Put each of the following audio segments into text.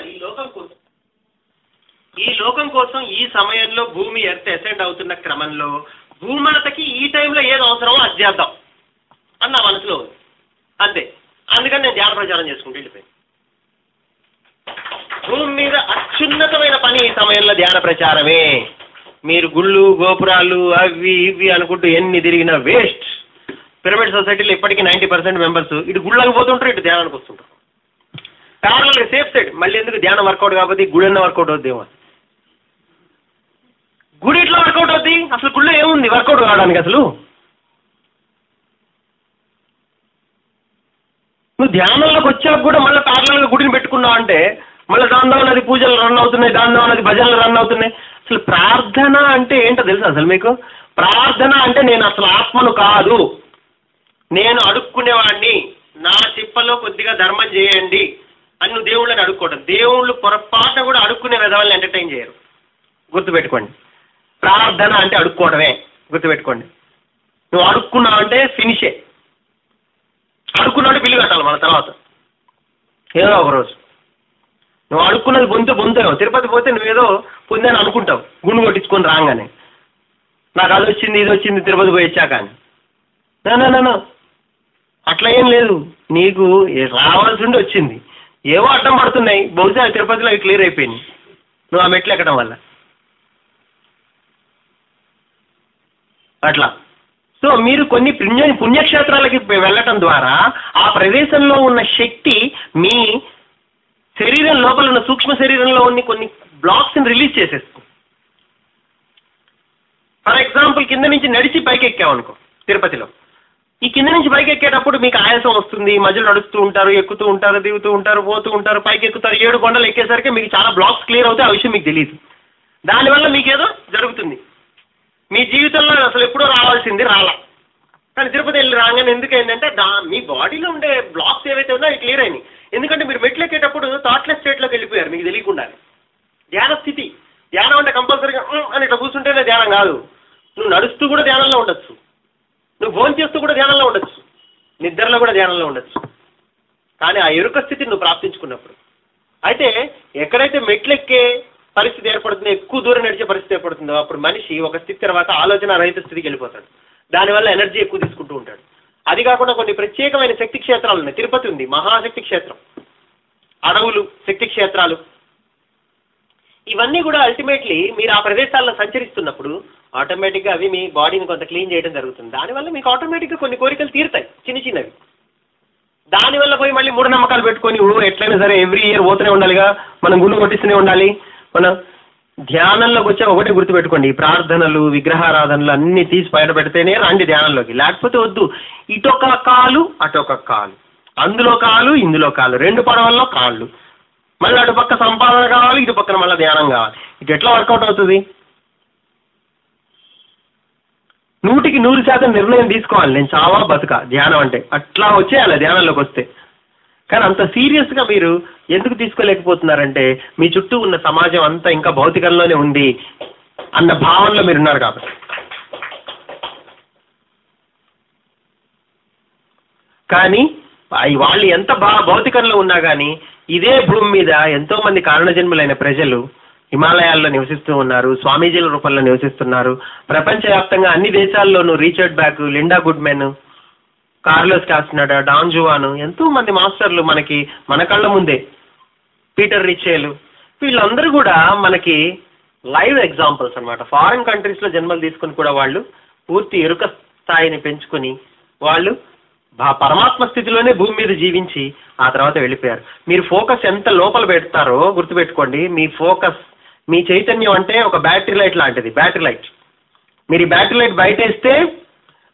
ఈ లోకం కోసం. ఈ లోకం కోసం ఈ సమయంలో భూమి ఎర్త్ అసెండ్ అవుతున్న క్రమంలో భూమాతకి ఈ టైంలో ఏది అవసరమో అది చేద్దాం అని నా మనసులో ఉంది అంతే. అందుకని నేను ధ్యాన ప్రచారం చేసుకుంటూ వెళ్ళిపోయాను. భూమి మీద అత్యున్నతమైన పని ఈ సమయంలో ధ్యాన ప్రచారమే. మీరు గుళ్ళు గోపురాలు అవి ఇవి అనుకుంటూ ఎన్ని తిరిగినా వేస్ట్. పిరమిడ్ సొసైటీలో ఇప్పటికీ 90% మెంబర్స్ ఇటు గుళ్ళకి పోతుంటారు, ఇటు ధ్యానానికి వస్తుంటారు. ప్యారలల్గా సేఫ్ సైడ్. మళ్ళీ ఎందుకు ధ్యానం వర్కౌట్ కాబట్టి గుడి అన్న వర్కౌట్ అవుద్దేమో. గుడి ఇట్లా వర్కౌట్ అవుద్ది, అసలు గుళ్ళో ఏముంది వర్కౌట్ కావడానికి? అసలు నువ్వు ధ్యానంలోకి వచ్చాక కూడా మళ్ళీ ప్యారలల్గా గుడిని పెట్టుకున్నావు అంటే మళ్ళీ దానిలో ఉన్నది పూజలు రన్ అవుతున్నాయి, దానిలో ఉన్నది భజనలు రన్ అవుతున్నాయి. అసలు ప్రార్థన అంటే ఏంటో తెలుసా అసలు మీకు? ప్రార్థన అంటే నేను అసలు ఆత్మను కాదు, నేను అడుక్కునేవాడిని, నా చిప్పలో కొద్దిగా ధర్మం చేయండి అని నువ్వు దేవుళ్ళని అడుక్కోవడం. దేవుళ్ళు పొరపాటున కూడా అడుక్కునే విధవాళ్ళని ఎంటర్టైన్ చేయరు. గుర్తుపెట్టుకోండి. ప్రార్థన అంటే అడుక్కోవడమే. గుర్తుపెట్టుకోండి. నువ్వు అడుక్కున్నావు అంటే ఫినిషే. అడుక్కున్నాడు బిల్లు కట్టాలి మన తర్వాత ఏదో ఒకరోజు. నువ్వు అడుక్కున్నది పొందుతావు. తిరుపతి పోతే నువ్వేదో పొందని అనుకుంటావు గుండు కొట్టించుకొని రాగానే, నాకు అది వచ్చింది ఇది వచ్చింది తిరుపతి పోయి వచ్చాక అని. నా అట్లా ఏం లేదు. నీకు రావాల్సింది వచ్చింది, ఏవో అడ్డం పడుతున్నాయి. బహుశా తిరుపతిలో అవి క్లియర్ అయిపోయింది నువ్వు ఆ మెట్లు ఎక్కడం వల్ల. అట్లా. సో మీరు కొన్ని పుణ్యక్షేత్రాలకి వెళ్ళటం ద్వారా ఆ ప్రదేశంలో ఉన్న శక్తి మీ శరీరం లోపల ఉన్న సూక్ష్మ శరీరంలో ఉన్న కొన్ని బ్లాక్స్ని రిలీజ్ చేసేస్తుంది. ఫర్ ఎగ్జాంపుల్ కింద నుంచి నడిచి పైకి ఎక్కామనుకో తిరుపతిలో, ఈ కింద నుంచి పైకి ఎక్కేటప్పుడు మీకు ఆయాసం వస్తుంది, మధ్యలో నడుస్తూ ఉంటారు, ఎక్కుతూ ఉంటారు, దిగుతూ ఉంటారు, పోతూ ఉంటారు, పైకి ఎక్కుతారు. 7 కొండలు ఎక్కేసరికి మీకు చాలా బ్లాక్స్ క్లియర్ అవుతాయి. ఆ విషయం మీకు తెలియదు. దానివల్ల మీకేదో జరుగుతుంది. మీ జీవితంలో అసలు ఎప్పుడో రావాల్సింది రాలా, కానీ తిరుపతి వెళ్ళి రాగానే ఎందుకు ఏంటంటే మీ బాడీలో ఉండే బ్లాక్స్ ఏవైతే ఉన్నాయో అవి క్లియర్ అయినాయి. ఎందుకంటే మీరు మెట్లు ఎక్కేటప్పుడు థాట్లెస్ స్టేట్లోకి వెళ్ళిపోయారు మీకు తెలియకుండా. ధ్యాన స్థితి. ధ్యానం అంటే కంపల్సరీగా అని ఇట్లా కూర్చుంటేనే ధ్యానం కాదు. నువ్వు నడుస్తూ కూడా ధ్యానంలో ఉండొచ్చు, నువ్వు భోజనం చేస్తూ కూడా ధ్యానంలో ఉండొచ్చు, నిద్రలో కూడా ధ్యానంలో ఉండొచ్చు. కానీ ఆ ఎరుక స్థితిని నువ్వు ప్రాప్తించుకున్నప్పుడు. అయితే ఎక్కడైతే మెట్లెక్కే పరిస్థితి ఏర్పడుతుందో, ఎక్కువ దూరం నడిచే పరిస్థితి ఏర్పడుతుందో అప్పుడు మనిషి ఒక స్థితి తర్వాత ఆలోచన రహిత స్థితికి వెళ్ళిపోతాడు. దానివల్ల ఎనర్జీ ఎక్కువ తీసుకుంటూ ఉంటాడు. అది కాకుండా కొన్ని ప్రత్యేకమైన శక్తి క్షేత్రాలు ఉన్నాయి. తిరుపతి ఉంది, మహాశక్తి క్షేత్రం, అడవులు, శక్తి క్షేత్రాలు. ఇవన్నీ కూడా అల్టిమేట్లీ మీరు ఆ ప్రదేశాల్లో సంచరిస్తున్నప్పుడు ఆటోమేటిక్గా అవి మీ బాడీని కొంత క్లీన్ చేయడం జరుగుతుంది. దానివల్ల మీకు ఆటోమేటిక్గా కొన్ని కోరికలు తీరుతాయి, చిన్న చిన్నవి. దానివల్ల పోయి మళ్ళీ మూఢనమ్మకాలు పెట్టుకొని ఎట్లయినా సరే ఎవ్రీ ఇయర్ పోతూనే ఉండాలిగా, మనం గుండు కొట్టిస్తూనే ఉండాలి. మనం ధ్యానంలోకి వచ్చా ఒకటే గుర్తుపెట్టుకోండి, ఈ ప్రార్థనలు విగ్రహారాధనలు అన్ని తీసి బయట పెడితేనే రండి ధ్యానంలోకి, లేకపోతే వద్దు. ఇటొక కాలు అటొక కాలు, అందులో కాలు ఇందులో కాలు, 2 పడవల్లో కాళ్ళు, మళ్ళీ అటుపక్క సంపాదన కావాలి, ఇటు పక్కన మళ్ళీ ధ్యానం కావాలి. ఇటు ఎట్లా వర్కౌట్ అవుతుంది? 100కి 100% నిర్ణయం తీసుకోవాలి, నేను చావా బతుక ధ్యానం అంటే. అట్లా వచ్చేయాలి ధ్యానంలోకి వస్తే. కానీ అంత సీరియస్గా మీరు ఎందుకు తీసుకోలేకపోతున్నారంటే మీ చుట్టూ ఉన్న సమాజం అంతా ఇంకా భౌతికంలోనే ఉంది అన్న భావనలో మీరున్నారు కాబట్టి. కానీ వాళ్ళు ఎంత భౌతికంలో ఉన్నా కానీ ఇదే భూమి మీద ఎంతో మంది కారణజన్ములైన ప్రజలు హిమాలయాల్లో నివసిస్తూ ఉన్నారు, స్వామీజీల రూపంలో నివసిస్తున్నారు. ప్రపంచవ్యాప్తంగా అన్ని దేశాల్లోనూ Richard Bach, Linda Goodman, Carlos Castaneda, Don Juan, ఎంతో మంది మాస్టర్లు మనకి మన కళ్ళ ముందే, పీటర్ రిచేలు, వీళ్ళందరూ కూడా మనకి లైవ్ ఎగ్జాంపుల్స్ అనమాట. ఫారిన్ కంట్రీస్లో జన్మలు తీసుకుని కూడా వాళ్ళు పూర్తి ఎరుక స్థాయిని పెంచుకుని వాళ్ళు పరమాత్మ స్థితిలోనే భూమి మీద జీవించి ఆ తర్వాత వెళ్ళిపోయారు. మీరు ఫోకస్ ఎంత లోపల పెడతారో గుర్తుపెట్టుకోండి. మీ ఫోకస్, మీ చైతన్యం అంటే ఒక బ్యాటరీ లైట్ లాంటిది. బ్యాటరీ లైట్, మీరు ఈ బ్యాటరీ లైట్ బయట వేస్తే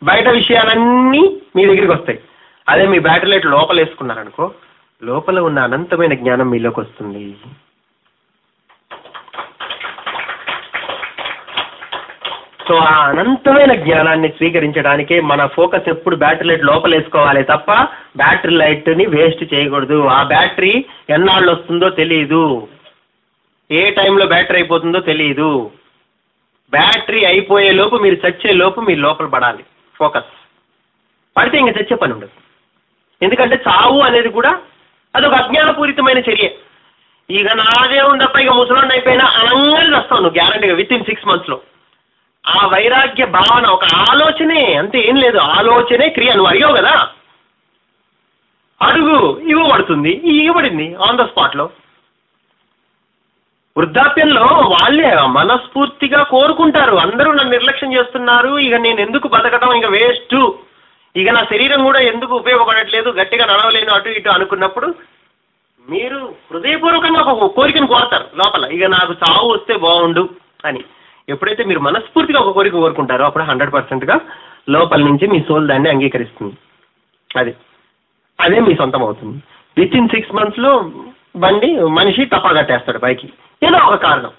బయట విషయాలన్నీ మీ దగ్గరికి వస్తాయి. అదే మీ బ్యాటరీ లైట్ లోపల వేసుకున్నారనుకో, లోపల ఉన్న అనంతమైన జ్ఞానం మీలోకి వస్తుంది. సో ఆ అనంతమైన జ్ఞానాన్ని స్వీకరించడానికే మన ఫోకస్ ఎప్పుడు బ్యాటరీ లైట్ లోపల వేసుకోవాలి తప్ప బ్యాటరీ లైట్ని వేస్ట్ చేయకూడదు. ఆ బ్యాటరీ ఎన్నాళ్ళు వస్తుందో తెలియదు, ఏ టైంలో బ్యాటరీ అయిపోతుందో తెలియదు. బ్యాటరీ అయిపోయే లోపు, మీరు చచ్చే లోపు మీరు లోపల పడాలి. ఫోకస్ పడితే ఇంకా చచ్చే పని ఉండదు. ఎందుకంటే చావు అనేది కూడా అదొక అజ్ఞానపూరితమైన చర్య. ఇక నాదే ఉందప్ప ఇక ముసలాండి అయిపోయినా అనగానే వస్తావు నువ్వు గ్యారంటీగా విత్ ఇన్ 6 months. ఆ వైరాగ్య భావన ఒక ఆలోచనే, అంతే, ఏం లేదు, ఆలోచనే క్రియ. నువ్వు అడిగావు కదా, అడుగు, ఇవ్వబడుతుంది. ఇవ్వబడింది ఆన్ ద స్పాట్లో. వృద్ధాప్యంలో వాళ్ళే మనస్ఫూర్తిగా కోరుకుంటారు, అందరూ నన్ను నిర్లక్ష్యం చేస్తున్నారు, ఇక నేను ఎందుకు బతకడం, ఇక వేస్ట్, ఇక నా శరీరం కూడా ఎందుకు ఉపయోగపడట్లేదు, గట్టిగా నడవలేను అటు ఇటు అనుకున్నప్పుడు మీరు హృదయపూర్వకంగా ఒక కోరికను కోరతారు లోపల, ఇక నాకు చావు వస్తే బాగుండు అని. ఎప్పుడైతే మీరు మనస్ఫూర్తిగా ఒక కోరిక కోరుకుంటారో అప్పుడు 100%గా లోపల నుంచి మీ సోల్ దాన్ని అంగీకరిస్తుంది. అదే మీ సొంతం అవుతుంది. విత్ ఇన్ 6 months బండి మనిషి తప్పా కట్టేస్తాడు పైకి, ఏదో ఒక కారణం.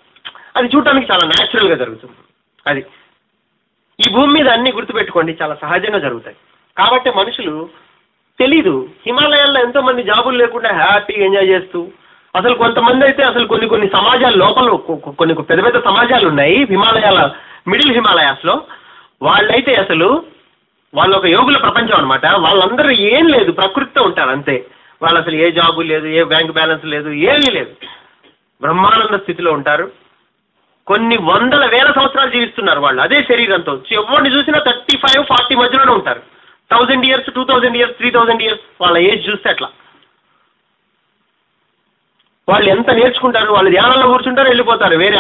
అది చూడటానికి చాలా న్యాచురల్గా జరుగుతుంది. అది ఈ భూమి మీద అన్ని గుర్తుపెట్టుకోండి, చాలా సహజంగా జరుగుతాయి. కాబట్టి మనుషులు తెలీదు. హిమాలయాల్లో ఎంతో మంది జాబులు లేకుండా హ్యాపీగా ఎంజాయ్ చేస్తూ, అసలు కొంతమంది అయితే అసలు కొన్ని సమాజాల లోపల కొన్ని పెద్ద పెద్ద సమాజాలు ఉన్నాయి హిమాలయాల, మిడిల్ హిమాలయాస్లో. వాళ్ళైతే అసలు వాళ్ళు ఒక యోగుల ప్రపంచం అనమాట. వాళ్ళందరూ ఏం లేదు, ప్రకృతితో ఉంటారు అంతే. వాళ్ళు అసలు ఏ జాబు లేదు, ఏ బ్యాంక్ బ్యాలెన్స్ లేదు, ఏమీ లేదు, బ్రహ్మానంద స్థితిలో ఉంటారు. కొన్ని వందల వేల సంవత్సరాలు జీవిస్తున్నారు వాళ్ళు అదే శరీరంతో. ఎవరిని చూసినా 35-40 మధ్యలోనే ఉంటారు. 1000 years, 2000 years, 3000 years వాళ్ళ ఏజ్ చూస్తే అట్లా. వాళ్ళు ఎంత నేర్చుకుంటారు, వాళ్ళు ధ్యానంలో కూర్చుంటారు, వెళ్ళిపోతారు వేరే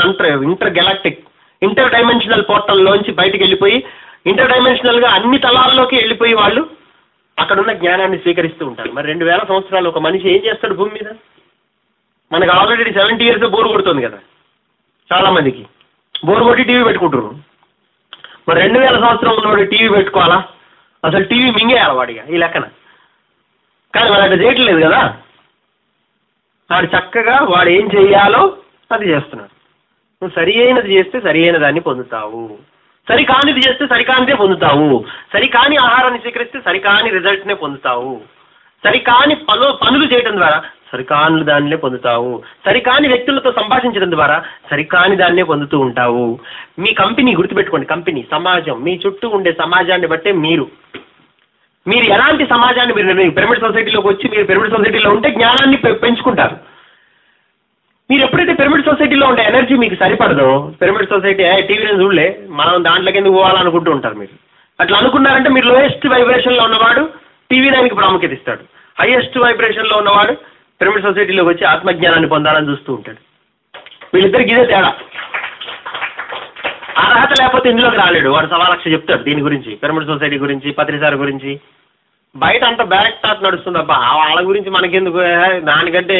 ఇంటర్ గెలాక్టిక్ ఇంటర్ డైమెన్షనల్ పోర్టల్లోంచి బయటికి వెళ్ళిపోయి ఇంటర్ డైమెన్షనల్గా అన్ని తలాల్లోకి వెళ్ళిపోయి వాళ్ళు అక్కడున్న జ్ఞానాన్ని స్వీకరిస్తూ ఉంటారు. మరి 2000 సంవత్సరాలు ఒక మనిషి ఏం చేస్తాడు భూమి మీద? మనకు ఆల్రెడీ 70 years బోర్ కొడుతుంది కదా, చాలా మందికి బోర్ కొట్టి టీవీ పెట్టుకుంటారు. మరి 2000 సంవత్సరం ఉన్నవాడు టీవీ పెట్టుకోవాలా? అసలు టీవీ మింగేయాలి వాడిగా ఈ లెక్కన. కానీ వాడు అట్లా చేయట్లేదు కదా. వాడు చక్కగా వాడు ఏం చెయ్యాలో అది చేస్తున్నాడు. నువ్వు సరి అయినది చేస్తే సరి అయిన దాన్ని పొందుతావు, సరికానిది చేస్తే సరికానిదే పొందుతావు, సరికాని ఆహారాన్ని స్వీకరిస్తే సరికాని రిజల్ట్నే పొందుతావు, సరికాని పనులు చేయడం ద్వారా సరికాని దానినే పొందుతావు, సరికాని వ్యక్తులతో సంభాషించడం ద్వారా సరికాని దాన్నే పొందుతూ ఉంటావు. మీ కంపెనీ గుర్తుపెట్టుకోండి, కంపెనీ, సమాజం, మీ చుట్టూ ఉండే సమాజాన్ని బట్టే మీరు ఎలాంటి సమాజాన్ని మీరు పిరమిడ్ సొసైటీలోకి వచ్చి మీరు పిరమిడ్ సొసైటీలో ఉంటే జ్ఞానాన్ని పెంచుకుంటారు. మీరు ఎప్పుడైతే పిరమిడ్ సొసైటీలో ఉండే ఎనర్జీ మీకు సరిపడదో, పిరమిడ్ సొసైటీ టీవీని చూడలే మనం దాంట్లోకి ఎందుకు పోవాలనుకుంటూ ఉంటారు. మీరు అట్లా అనుకున్నారంటే మీరు లోయెస్ట్ వైబ్రేషన్లో ఉన్నవాడు టీవీ దానికి ప్రాముఖ్యత ఇస్తాడు, హైయెస్ట్ వైబ్రేషన్లో ఉన్నవాడు పిరమిడ్ సొసైటీలోకి వచ్చి ఆత్మజ్ఞానాన్ని పొందాలని చూస్తూ ఉంటాడు. వీళ్ళిద్దరికి ఇదే తేడా. అర్హత లేకపోతే ఇందులోకి రాలేడు. వాడు 1,00,000 చెప్తాడు దీని గురించి, పిరమిడ్ సొసైటీ గురించి, పత్రిసార్ గురించి. బయట అంత బ్యాక్ టాక్ నడుస్తుంది అబ్బా, వాళ్ళ గురించి మనకెందుకు, దానికంటే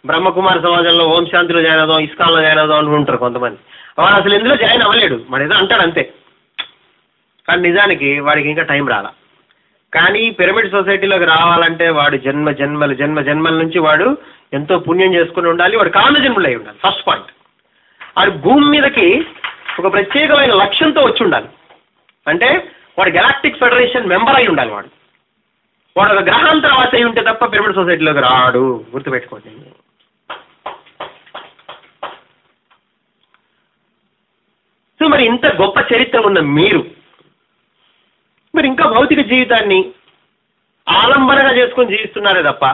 బ్రహ్మకుమారి సమాజంలో ఓం శాంతిలో జాయిన్ అవుదాం, ఇస్కాన్లో జాయిన్ అవుదాం అనుకుంటారు కొంతమంది. వాడు అసలు ఇందులో జాయిన్ అవ్వలేడు, వాడు ఏదో అంటాడు అంతే. కానీ నిజానికి వాడికి ఇంకా టైం రాలా. కానీ పిరమిడ్ సొసైటీలోకి రావాలంటే వాడు జన్మల నుంచి వాడు ఎంతో పుణ్యం చేసుకుని ఉండాలి, వాడు కారణ జన్మలు అయి ఉండాలి. ఫస్ట్ పాయింట్, వాడు భూమి మీదకి ఒక ప్రత్యేకమైన లక్ష్యంతో వచ్చి ఉండాలి. అంటే వాడు గెలాక్టిక్ ఫెడరేషన్ మెంబర్ అయి ఉండాలి. వాడు ఒక గ్రహాంతరవాసి అయి ఉంటే తప్ప పిరమిడ్ సొసైటీలోకి రాడు, గుర్తుపెట్టుకోండి. సో మరి ఇంత గొప్ప చరిత్ర ఉన్న మీరు ఇంకా భౌతిక జీవితాన్ని ఆలంబనగా చేసుకొని జీవిస్తున్నారే తప్ప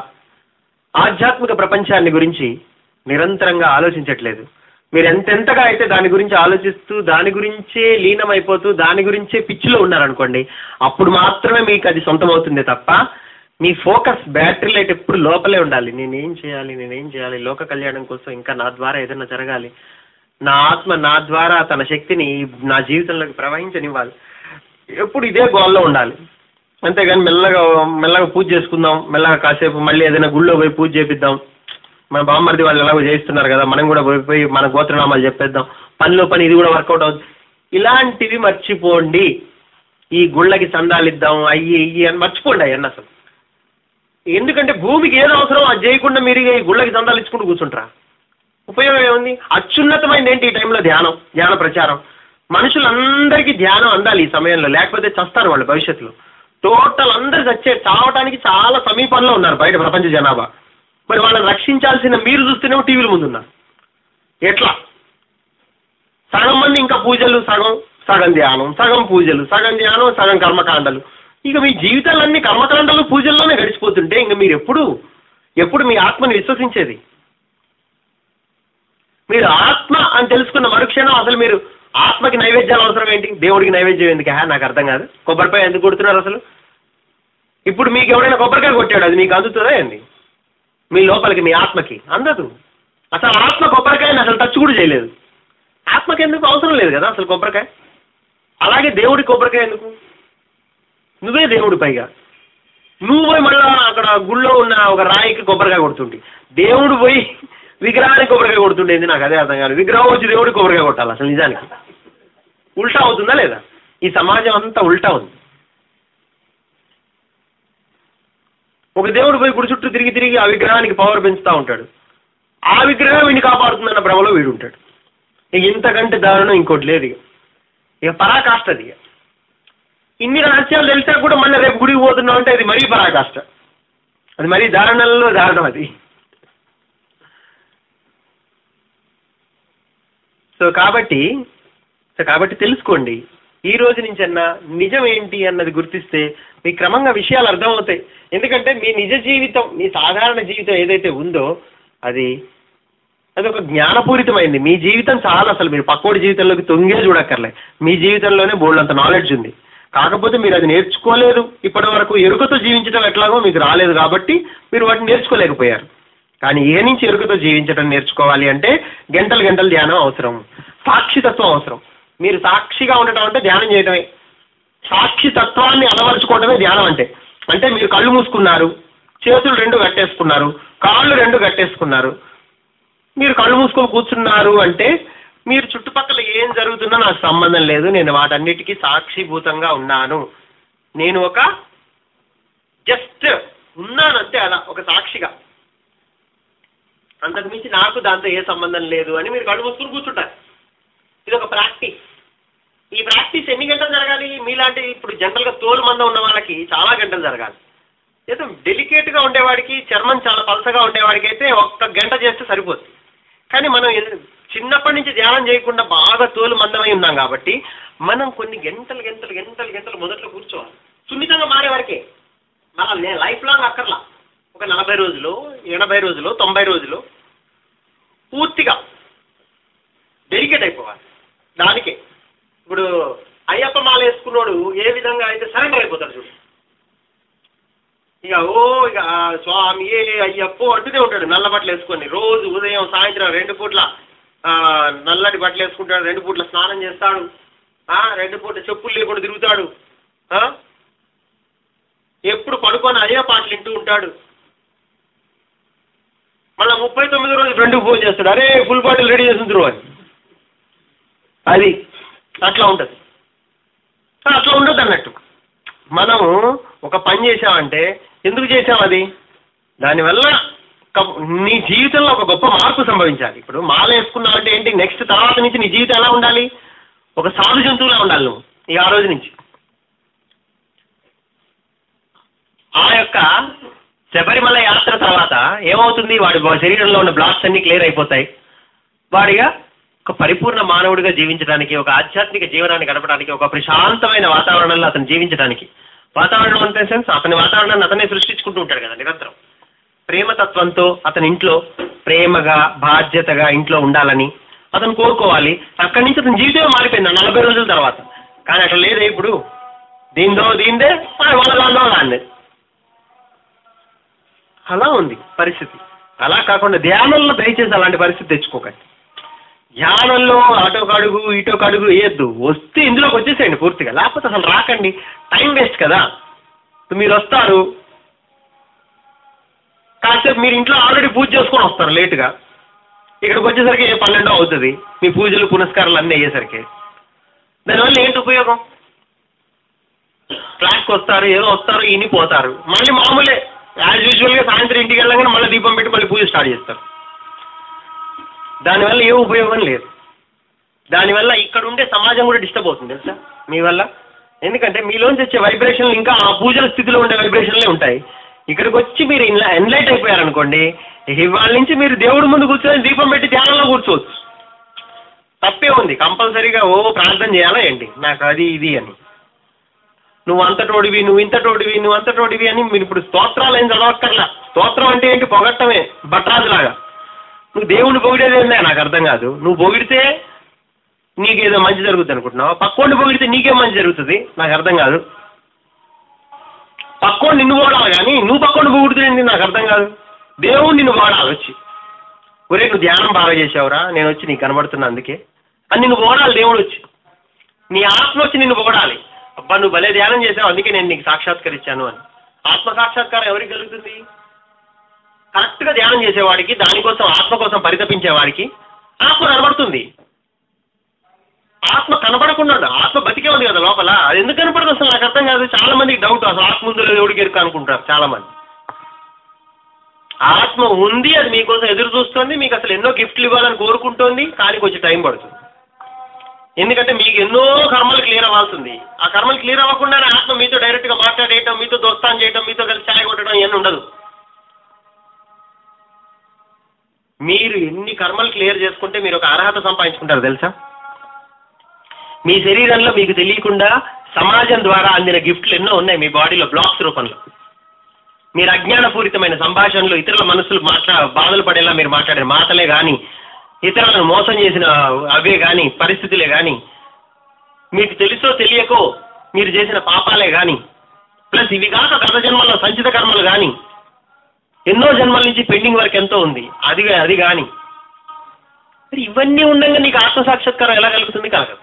ఆధ్యాత్మిక ప్రపంచాన్ని గురించి నిరంతరంగా ఆలోచించట్లేదు. మీరు ఎంతెంతగా అయితే దాని గురించి ఆలోచిస్తూ దాని గురించే లీనమైపోతూ దాని గురించే పిచ్చిలో ఉన్నారనుకోండి, అప్పుడు మాత్రమే మీకు అది సొంతం అవుతుంది తప్ప మీ ఫోకస్, బ్యాటరీ లైట్ ఎప్పుడు లోపలే ఉండాలి. నేనేం చేయాలి, లోక కళ్యాణం కోసం ఇంకా నా ద్వారా ఏదైనా జరగాలి, నా ఆత్మ నా ద్వారా తన శక్తిని నా జీవితంలోకి ప్రవహించనివ్వాలి, ఎప్పుడు ఇదే గోల్లో ఉండాలి. అంతేగాని మెల్లగా పూజ చేసుకుందాం, మెల్లగా కాసేపు మళ్ళీ ఏదైనా గుళ్ళో పోయి పూజ చేపిద్దాం, మన బామ్మర్ది వాళ్ళు ఎలాగో చేయిస్తున్నారు కదా మనం కూడా పోయి మన గోత్రనామాలు చెప్పేద్దాం, పనిలో పని ఇది కూడా వర్కౌట్ అవుతుంది, ఇలాంటివి మర్చిపోండి. ఈ గుళ్ళకి చందాలు ఇద్దాం అయ్యి అని మర్చిపోండి అవన్నీ అసలు. ఎందుకంటే భూమికి ఏదో అవసరం అది చేయకుండా మీరు ఈ గుళ్ళకి చందాలు ఇచ్చుకుంటూ కూర్చుంటారా? ఉపయోగం ఏముంది? అత్యున్నతమైంది ఏంటి ఈ టైంలో? ధ్యాన ప్రచారం. మనుషులందరికీ ధ్యానం అందాలి ఈ సమయంలో, లేకపోతే చస్తారు వాళ్ళు భవిష్యత్తులో. టోటల్ అందరు చావటానికి చాలా సమీపంలో ఉన్నారు బయట ప్రపంచ జనాభా. మరి వాళ్ళని రక్షించాల్సిన మీరు చూస్తేనేమో టీవీల ముందు ఉన్నారు. ఎట్లా? సగం మంది ఇంకా పూజలు, సగం ధ్యానం, సగం పూజలు, సగం ధ్యానం, సగం కర్మకాండలు. ఇక మీ జీవితాలన్నీ కర్మకాండలు పూజల్లోనే గడిచిపోతుంటే ఇంకా మీరు ఎప్పుడు మీ ఆత్మని విశ్వసించేది? మీరు ఆత్మ అని తెలుసుకున్న మరుక్షణం అసలు మీరు ఆత్మకి నైవేద్యాలు అవసరం ఏంటి, దేవుడికి నైవేద్యం ఎందుకు? నాకు అర్థం కాదు. కొబ్బరికాయ ఎందుకు కొడుతున్నారు అసలు? ఇప్పుడు మీకు ఎవరైనా కొబ్బరికాయ కొట్టాడు, అది మీకు అందుతుందా ఏంది? మీ లోపలికి, మీ ఆత్మకి అందదు. అసలు ఆత్మ కొబ్బరికాయని అసలు టచ్ కూడా చేయలేదు. ఆత్మకి ఎందుకు అవసరం లేదు కదా అసలు కొబ్బరికాయ. అలాగే దేవుడి కొబ్బరికాయ ఎందుకు? నువ్వే దేవుడు. పైగా నువ్వు పోయి మళ్ళా అక్కడ గుళ్ళో ఉన్న ఒక రాయికి కొబ్బరికాయ కొడుతుంటే, దేవుడు పోయి విగ్రహానికి కొబ్బరికాయ కొడుతుండేది. నాకు అదే అర్థం కాదు. విగ్రహం వచ్చి దేవుడికి కొబ్బరికాయ కొట్టాలి అసలు. నిజానికి ఉల్టా అవుతుందా లేదా? ఈ సమాజం అంతా ఉల్టా ఉంది. ఒక దేవుడు పోయి గుడి చుట్టూ తిరిగి తిరిగి ఆ విగ్రహానికి పవర్ పెంచుతూ ఉంటాడు. ఆ విగ్రహం వీడిని కాపాడుతుందన్న భ్రమలో వీడు ఉంటాడు. ఇక ఇంతకంటే దారుణం ఇంకోటి లేదు. ఇక పరాకాష్ట అది. ఇన్ని రహస్యాలు తెలిసా కూడా మళ్ళీ రేపు గుడికి పోతున్నావు అంటే అది మరీ పరాకాష్ట, అది మరీ దారుణంలో దారుణం అది. సో కాబట్టి తెలుసుకోండి. ఈ రోజు నుంచి అన్నా నిజం ఏంటి అన్నది గుర్తిస్తే మీకు క్రమంగా విషయాలు అర్థమవుతాయి. ఎందుకంటే మీ నిజ జీవితం, మీ సాధారణ జీవితం ఏదైతే ఉందో అది ఒక జ్ఞానపూరితమైంది. మీ జీవితం చాలా, అసలు మీరు పక్కోడి జీవితంలోకి తొంగే చూడక్కర్లే. మీ జీవితంలోనే బోల్డంత నాలెడ్జ్ ఉంది. కాకపోతే మీరు అది నేర్చుకోలేదు. ఇప్పటి వరకు ఎరుకతో జీవించడం ఎట్లాగో మీకు రాలేదు కాబట్టి మీరు వాటిని నేర్చుకోలేకపోయారు. కానీ ఏ నుంచి ఎరుకతో జీవించడం నేర్చుకోవాలి అంటే గంటలు గంటలు ధ్యానం అవసరం, సాక్షితత్వం అవసరం. మీరు సాక్షిగా ఉండటం అంటే ధ్యానం చేయడమే. సాక్షితత్వాన్ని అలవరుచుకోవడమే ధ్యానం అంటే. అంటే మీరు కళ్ళు మూసుకున్నారు, చేతులు 2 కట్టేసుకున్నారు, కాళ్ళు 2 కట్టేసుకున్నారు. మీరు కళ్ళు మూసుకొని కూర్చున్నారు అంటే మీరు చుట్టుపక్కల ఏం జరుగుతున్నా నాకు సంబంధం లేదు, నేను వాటన్నిటికీ సాక్షిభూతంగా ఉన్నాను, నేను ఒక జస్ట్ ఉన్నానంతే, అలా ఒక సాక్షిగా, అంతకుమించి నాకు దాంతో ఏ సంబంధం లేదు అని మీరు కళ్ళు మూసుకుని కూర్చుంటారు. ఇది ఒక ప్రాక్టీస్. ఈ ప్రాక్టీస్ ఎన్ని గంటలు జరగాలి? మీలాంటి ఇప్పుడు జనరల్గా తోలు మంద ఉన్న వాళ్ళకి చాలా గంటలు జరగాలి. ఏదో డెలికేట్గా ఉండేవాడికి, చర్మం చాలా పలసగా ఉండేవాడికి అయితే 1 గంట చేస్తే సరిపోతుంది. కానీ మనం చిన్నప్పటి నుంచి ధ్యానం చేయకుండా బాగా తోలు మందమై ఉన్నాం కాబట్టి మనం కొన్ని గంటలు గంటలు గంటలు గంటలు మొదట్లో కూర్చోవాలి. సున్నితంగా మారే వరకే, మన లైఫ్ లాంగ్ అక్కర్లా. ఒక 40 రోజులు, 80 రోజులు, 90 రోజులు పూర్తిగా డెలికేట్ అయిపోవాలి దానికే. ఇప్పుడు అయ్యప్ప మాల వేసుకున్నాడు ఏ విధంగా అయితే సరెండర్ అయిపోతాడు చూడు. ఇక స్వామి ఏ అయ్యప్పో అంటూనే ఉంటాడు. నల్ల బట్టలు వేసుకొని రోజు ఉదయం సాయంత్రం 2 పూట్ల నల్లటి బట్టలు వేసుకుంటాడు, 2 పూట్ల స్నానం చేస్తాడు, 2 పూట్ల చెప్పులు లేకుండా తిరుగుతాడు, ఎప్పుడు పడుకొని అయ్యే పాటలు వింటూ ఉంటాడు. మళ్ళీ 39వ రోజు ఫ్రెండ్కి ఫోన్ చేస్తాడు, అరే ఫుల్ బాటిల్ రెడీ చేస్తుండ్రు అని. అది అట్లా ఉంటుంది. అట్లా ఉండదు అన్నట్టు. మనం ఒక పని చేసామంటే ఎందుకు చేసాం? అది దానివల్ల నీ జీవితంలో ఒక గొప్ప మార్పు సంభవించాలి. ఇప్పుడు మాల వేసుకున్నావు అంటే ఏంటి? నెక్స్ట్ తర్వాత నుంచి నీ జీవితం ఎలా ఉండాలి? ఒక సాధు జంతువులా ఉండాలి నువ్వు. ఇక ఆ రోజు నుంచి ఆ యొక్క శబరిమల యాత్ర తర్వాత ఏమవుతుంది? వాడి శరీరంలో ఉన్న బ్లాక్స్ అన్ని క్లియర్ అయిపోతాయి. వాడిగా ఒక పరిపూర్ణ మానవుడిగా జీవించడానికి, ఒక ఆధ్యాత్మిక జీవనాన్ని గడపడానికి, ఒక ప్రశాంతమైన వాతావరణంలో అతను జీవించడానికి, వాతావరణం అంటే సెన్స్ అతని వాతావరణాన్ని అతనే సృష్టించుకుంటూ ఉంటాడు కదా నిరంతరం. ప్రేమతత్వంతో అతని ఇంట్లో ప్రేమగా బాధ్యతగా ఇంట్లో ఉండాలని అతను కోరుకోవాలి. అక్కడి నుంచి అతని జీవితమే మారిపోయింది 40 రోజుల తర్వాత. కానీ అట్లా లేదే. ఇప్పుడు దీందే వాళ్ళ అలా ఉంది పరిస్థితి. అలా కాకుండా ధ్యానంలో దయచేసి అలాంటి పరిస్థితి తెచ్చుకోకండి. ధ్యానంలో అటొక అడుగు ఇటొక అడుగు వేయద్దు. వస్తే ఇందులోకి వచ్చేసేయండి పూర్తిగా, లేకపోతే అసలు రాకండి. టైం వేస్ట్ కదా. మీరు వస్తారు, కాసేపు మీరు ఇంట్లో ఆల్రెడీ పూజ చేసుకొని వస్తారు లేటుగా, ఇక్కడికి వచ్చేసరికి 12 అవుతుంది. మీ పూజలు పునస్కారాలు అన్నీ అయ్యేసరికి దానివల్ల ఏంటి ఉపయోగం? క్లాస్కి వస్తారు, ఏదో వస్తారు, ఇన్ని పోతారు, మళ్ళీ మామూలే యాజ్ యూజువల్గా సాయంత్రం ఇంటికి వెళ్ళగానే మళ్ళీ దీపం పెట్టి మళ్ళీ పూజ స్టార్ట్ చేస్తారు. దానివల్ల ఏ ఉపయోగం లేదు. దానివల్ల ఇక్కడ ఉండే సమాజం కూడా డిస్టర్బ్ అవుతుంది తెలుసా మీ వల్ల. ఎందుకంటే మీలోంచి వచ్చే వైబ్రేషన్లు ఇంకా ఆ పూజల స్థితిలో ఉండే వైబ్రేషన్లే ఉంటాయి. ఇక్కడికి వచ్చి మీరు ఎన్లైట్ అయిపోయారనుకోండి, ఇవాళ నుంచి మీరు దేవుడి ముందు కూర్చొని దీపం పెట్టి ధ్యానంలో కూర్చోవచ్చు. తప్పే ఉంది? కంపల్సరీగా ప్రార్థన చేయాలా ఏంటి నాకు అది ఇది అని, నువ్వు అంతటోడివి, నువ్వు ఇంతటోడివి, నువ్వు అంతటోడివి అని మీరు ఇప్పుడు స్తోత్రాలు ఏం చదవక్కర్లా. స్తోత్రం అంటే ఏంటి? పొగట్టమే, భట్రాజులాగా. నువ్వు దేవుణ్ణి పొగిడేదేందా నాకు అర్థం కాదు. నువ్వు పొగిడితే నీకేదో మంచి జరుగుతుంది అనుకుంటున్నావు, పక్కోడిని పొగిడితే నీకేం మంచి జరుగుతుంది నాకు అర్థం కాదు. పక్కోడు నిన్ను పోడాలి కానీ నువ్వు పక్కోడిని పొగిడితే నాకు అర్థం కాదు. దేవుడు నిన్ను పోడాలి వచ్చి, ఒరే నువ్వు ధ్యానం బాగా చేసావురా, నేను వచ్చి నీకు కనబడుతున్నా అందుకే అని నిన్ను పోడాలి. దేవుడు వచ్చి నీ ఆత్మ వచ్చి నిన్ను పొగడాలి. అబ్బా నువ్వు భలే ధ్యానం చేసావు అందుకే నేను నీకు సాక్షాత్కరించాను అని. ఆత్మ సాక్షాత్కారం ఎవరికి కలుగుతుంది? కరెక్ట్గా ధ్యానం చేసేవాడికి, దానికోసం ఆత్మ కోసం పరితపించేవాడికి ఆత్మ కనబడుతుంది. ఆత్మ కనబడకుండా ఆత్మ బతికే ఉంది కదా లోపల, అది ఎందుకు కనపడదు అసలు నాకు అర్థం కాదు. చాలా మందికి డౌట్, అసలు ఆత్మ ఉందో లేదో ఎవడికి ఎరుక అనుకుంటారు చాలా మంది. ఆత్మ ఉంది, అది మీకోసం ఎదురు చూస్తుంది, మీకు అసలు ఎన్నో గిఫ్ట్లు ఇవ్వాలని కోరుకుంటోంది, కానీ కొంచెం టైం పడుతుంది. ఎందుకంటే మీకు ఎన్నో కర్మలు క్లియర్ అవ్వాల్సింది. ఆ కర్మలు క్లియర్ అవ్వకుండానే ఆత్మ మీతో డైరెక్ట్గా మాట్లాడేయటం, మీతో దోస్తాన్ చేయటం, మీతో కలిసి ఛాయ్ కొట్టడం ఇవన్నీ ఉండదు. మీరు ఎన్ని కర్మలు క్లియర్ చేసుకుంటే మీరు ఒక అర్హత సంపాదించుకుంటారు తెలుసా? మీ శరీరంలో మీకు తెలియకుండా సమాజం ద్వారా అందిన గిఫ్ట్లు ఎన్నో ఉన్నాయి మీ బాడీలో బ్లాక్స్ రూపంలో. మీరు అజ్ఞానపూరితమైన సంభాషణలు, ఇతరుల మనసులు బాధలు పడేలా మీరు మాట్లాడిన మాటలే కానీ, ఇతరులను మోసం చేసిన అవే కానీ, పరిస్థితులే కానీ, మీకు తెలుసో తెలియకో మీరు చేసిన పాపాలే కానీ, ప్లస్ ఇవి కాక గత జన్మల్లో సంచిత కర్మలు కానీ, ఎన్నో జన్మల నుంచి పెండింగ్ వర్క్ ఎంతో ఉంది అది కానీ, మరి ఇవన్నీ ఉండగా నీకు ఆత్మసాక్షాత్కారం ఎలా కలుగుతుంది? కలగదు.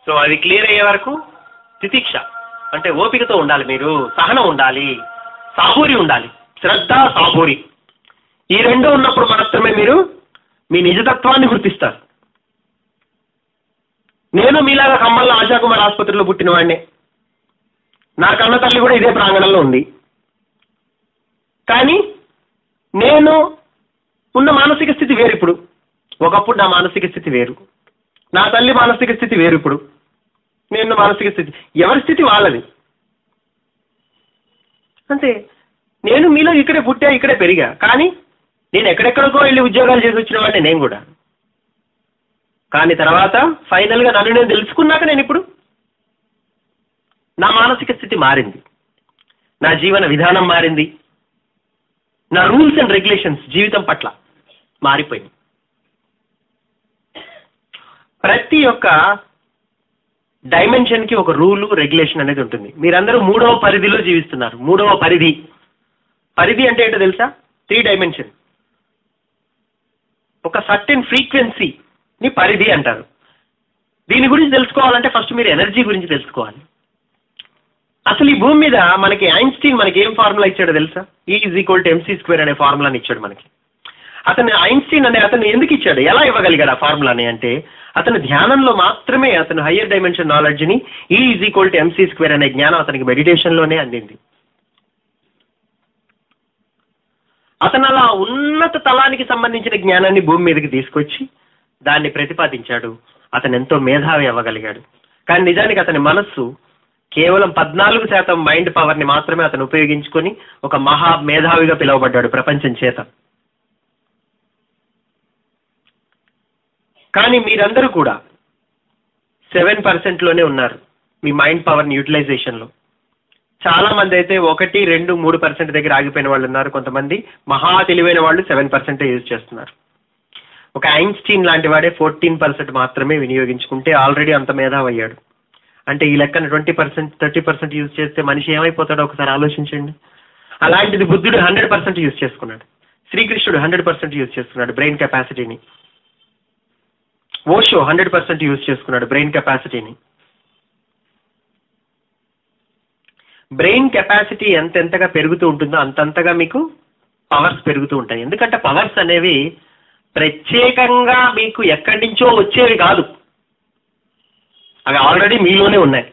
సో అది క్లియర్ అయ్యే వరకు తితిక్ష అంటే ఓపికతో ఉండాలి, మీరు సహనం ఉండాలి, సాబూరి ఉండాలి, శ్రద్ధ సాబూరి. ఈ రెండు ఉన్నప్పుడు మాత్రమే మీరు మీ నిజతత్వాన్ని గుర్తిస్తారు. నేను మీలాగా ఖమ్మంలో ఆశాకుమార్ ఆసుపత్రిలో పుట్టిన వాడినే. నా కన్న తల్లి కూడా ఇదే ప్రాంగణంలో ఉంది. కానీ నేను ఉన్న మానసిక స్థితి వేరు ఇప్పుడు. ఒకప్పుడు నా మానసిక స్థితి వేరు, నా తల్లి మానసిక స్థితి వేరు. ఇప్పుడు నేను మానసిక స్థితి, ఎవరి స్థితి వాళ్ళది అంతే. నేను మీలో ఇక్కడే పుట్టా, ఇక్కడే పెరిగా, కానీ నేను ఎక్కడెక్కడికో వెళ్ళి ఉద్యోగాలు చేసి వచ్చిన వాడిని నేను కూడా. కానీ తర్వాత ఫైనల్గా నన్ను నేను తెలుసుకున్నాక నేను ఇప్పుడు నా మానసిక స్థితి మారింది, నా జీవన విధానం మారింది, నా రూల్స్ అండ్ రెగ్యులేషన్స్ జీవితం పట్ల మారిపోయింది. ప్రతి ఒక్క డైమెన్షన్కి ఒక రూలు రెగ్యులేషన్ అనేది ఉంటుంది. మీరందరూ 3వ పరిధిలో జీవిస్తున్నారు. 3వ పరిధి అంటే ఏంటో తెలుసా? 3 డైమెన్షన్. ఒక సర్టెన్ ఫ్రీక్వెన్సీని పరిధి అంటారు. దీని గురించి తెలుసుకోవాలంటే ఫస్ట్ మీరు ఎనర్జీ గురించి తెలుసుకోవాలి. అసలు ఈ భూమి మీద మనకి ఐన్స్టీన్ మనకి ఏం ఫార్ములా ఇచ్చాడో తెలుసా? E=mc² అనే ఫార్ములాని ఇచ్చాడు మనకి. అతను ఐన్స్టీన్ అనే అతను ఎందుకు ఇచ్చాడు, ఎలా ఇవ్వగలిగాడు ఆ ఫార్ములాని అంటే, అతను ధ్యానంలో మాత్రమే అతను హయ్యర్ డైమెన్షన్ నాలెడ్జ్ని E=mc² అనే జ్ఞానం అతనికి మెడిటేషన్లోనే అందింది. అతను అలా ఉన్నత తలానికి సంబంధించిన జ్ఞానాన్ని భూమి మీదకి తీసుకొచ్చి దాన్ని ప్రతిపాదించాడు. అతను ఎంతో మేధావి అవ్వగలిగాడు. కానీ నిజానికి అతని మనస్సు కేవలం 14% మైండ్ పవర్ని మాత్రమే అతను ఉపయోగించుకొని ఒక మహా మేధావిగా పిలువబడ్డాడు ప్రపంచం చేత. కానీ మీరందరూ కూడా 7%లోనే ఉన్నారు మీ మైండ్ పవర్ని యూటిలైజేషన్లో. చాలా మంది అయితే 1, 2, 3% దగ్గర ఆగిపోయిన వాళ్ళు ఉన్నారు. కొంతమంది మహా తెలివైన వాళ్ళు 7% యూజ్ చేస్తున్నారు. ఒక ఐన్స్టీన్ లాంటి వాడే 14% మాత్రమే వినియోగించుకుంటే ఆల్రెడీ అంత మేధావి అయ్యాడు. అంటే ఈ లెక్కన 20%, 30% యూజ్ చేస్తే మనిషి ఏమైపోతాడో ఒకసారి ఆలోచించండి. అలాంటిది బుద్ధుడు 100% యూజ్ చేసుకున్నాడు. శ్రీకృష్ణుడు 100% యూజ్ చేసుకున్నాడు బ్రెయిన్ కెపాసిటీని. ఓషో 100% యూజ్ చేసుకున్నాడు బ్రెయిన్ కెపాసిటీని. బ్రెయిన్ కెపాసిటీ ఎంతెంతగా పెరుగుతూ ఉంటుందో అంతంతగా మీకు పవర్స్ పెరుగుతూ ఉంటాయి. ఎందుకంటే పవర్స్ అనేవి ప్రత్యేకంగా మీకు ఎక్కడి నుంచో వచ్చేవి కాదు, అవి ఆల్రెడీ మీలోనే ఉన్నాయి.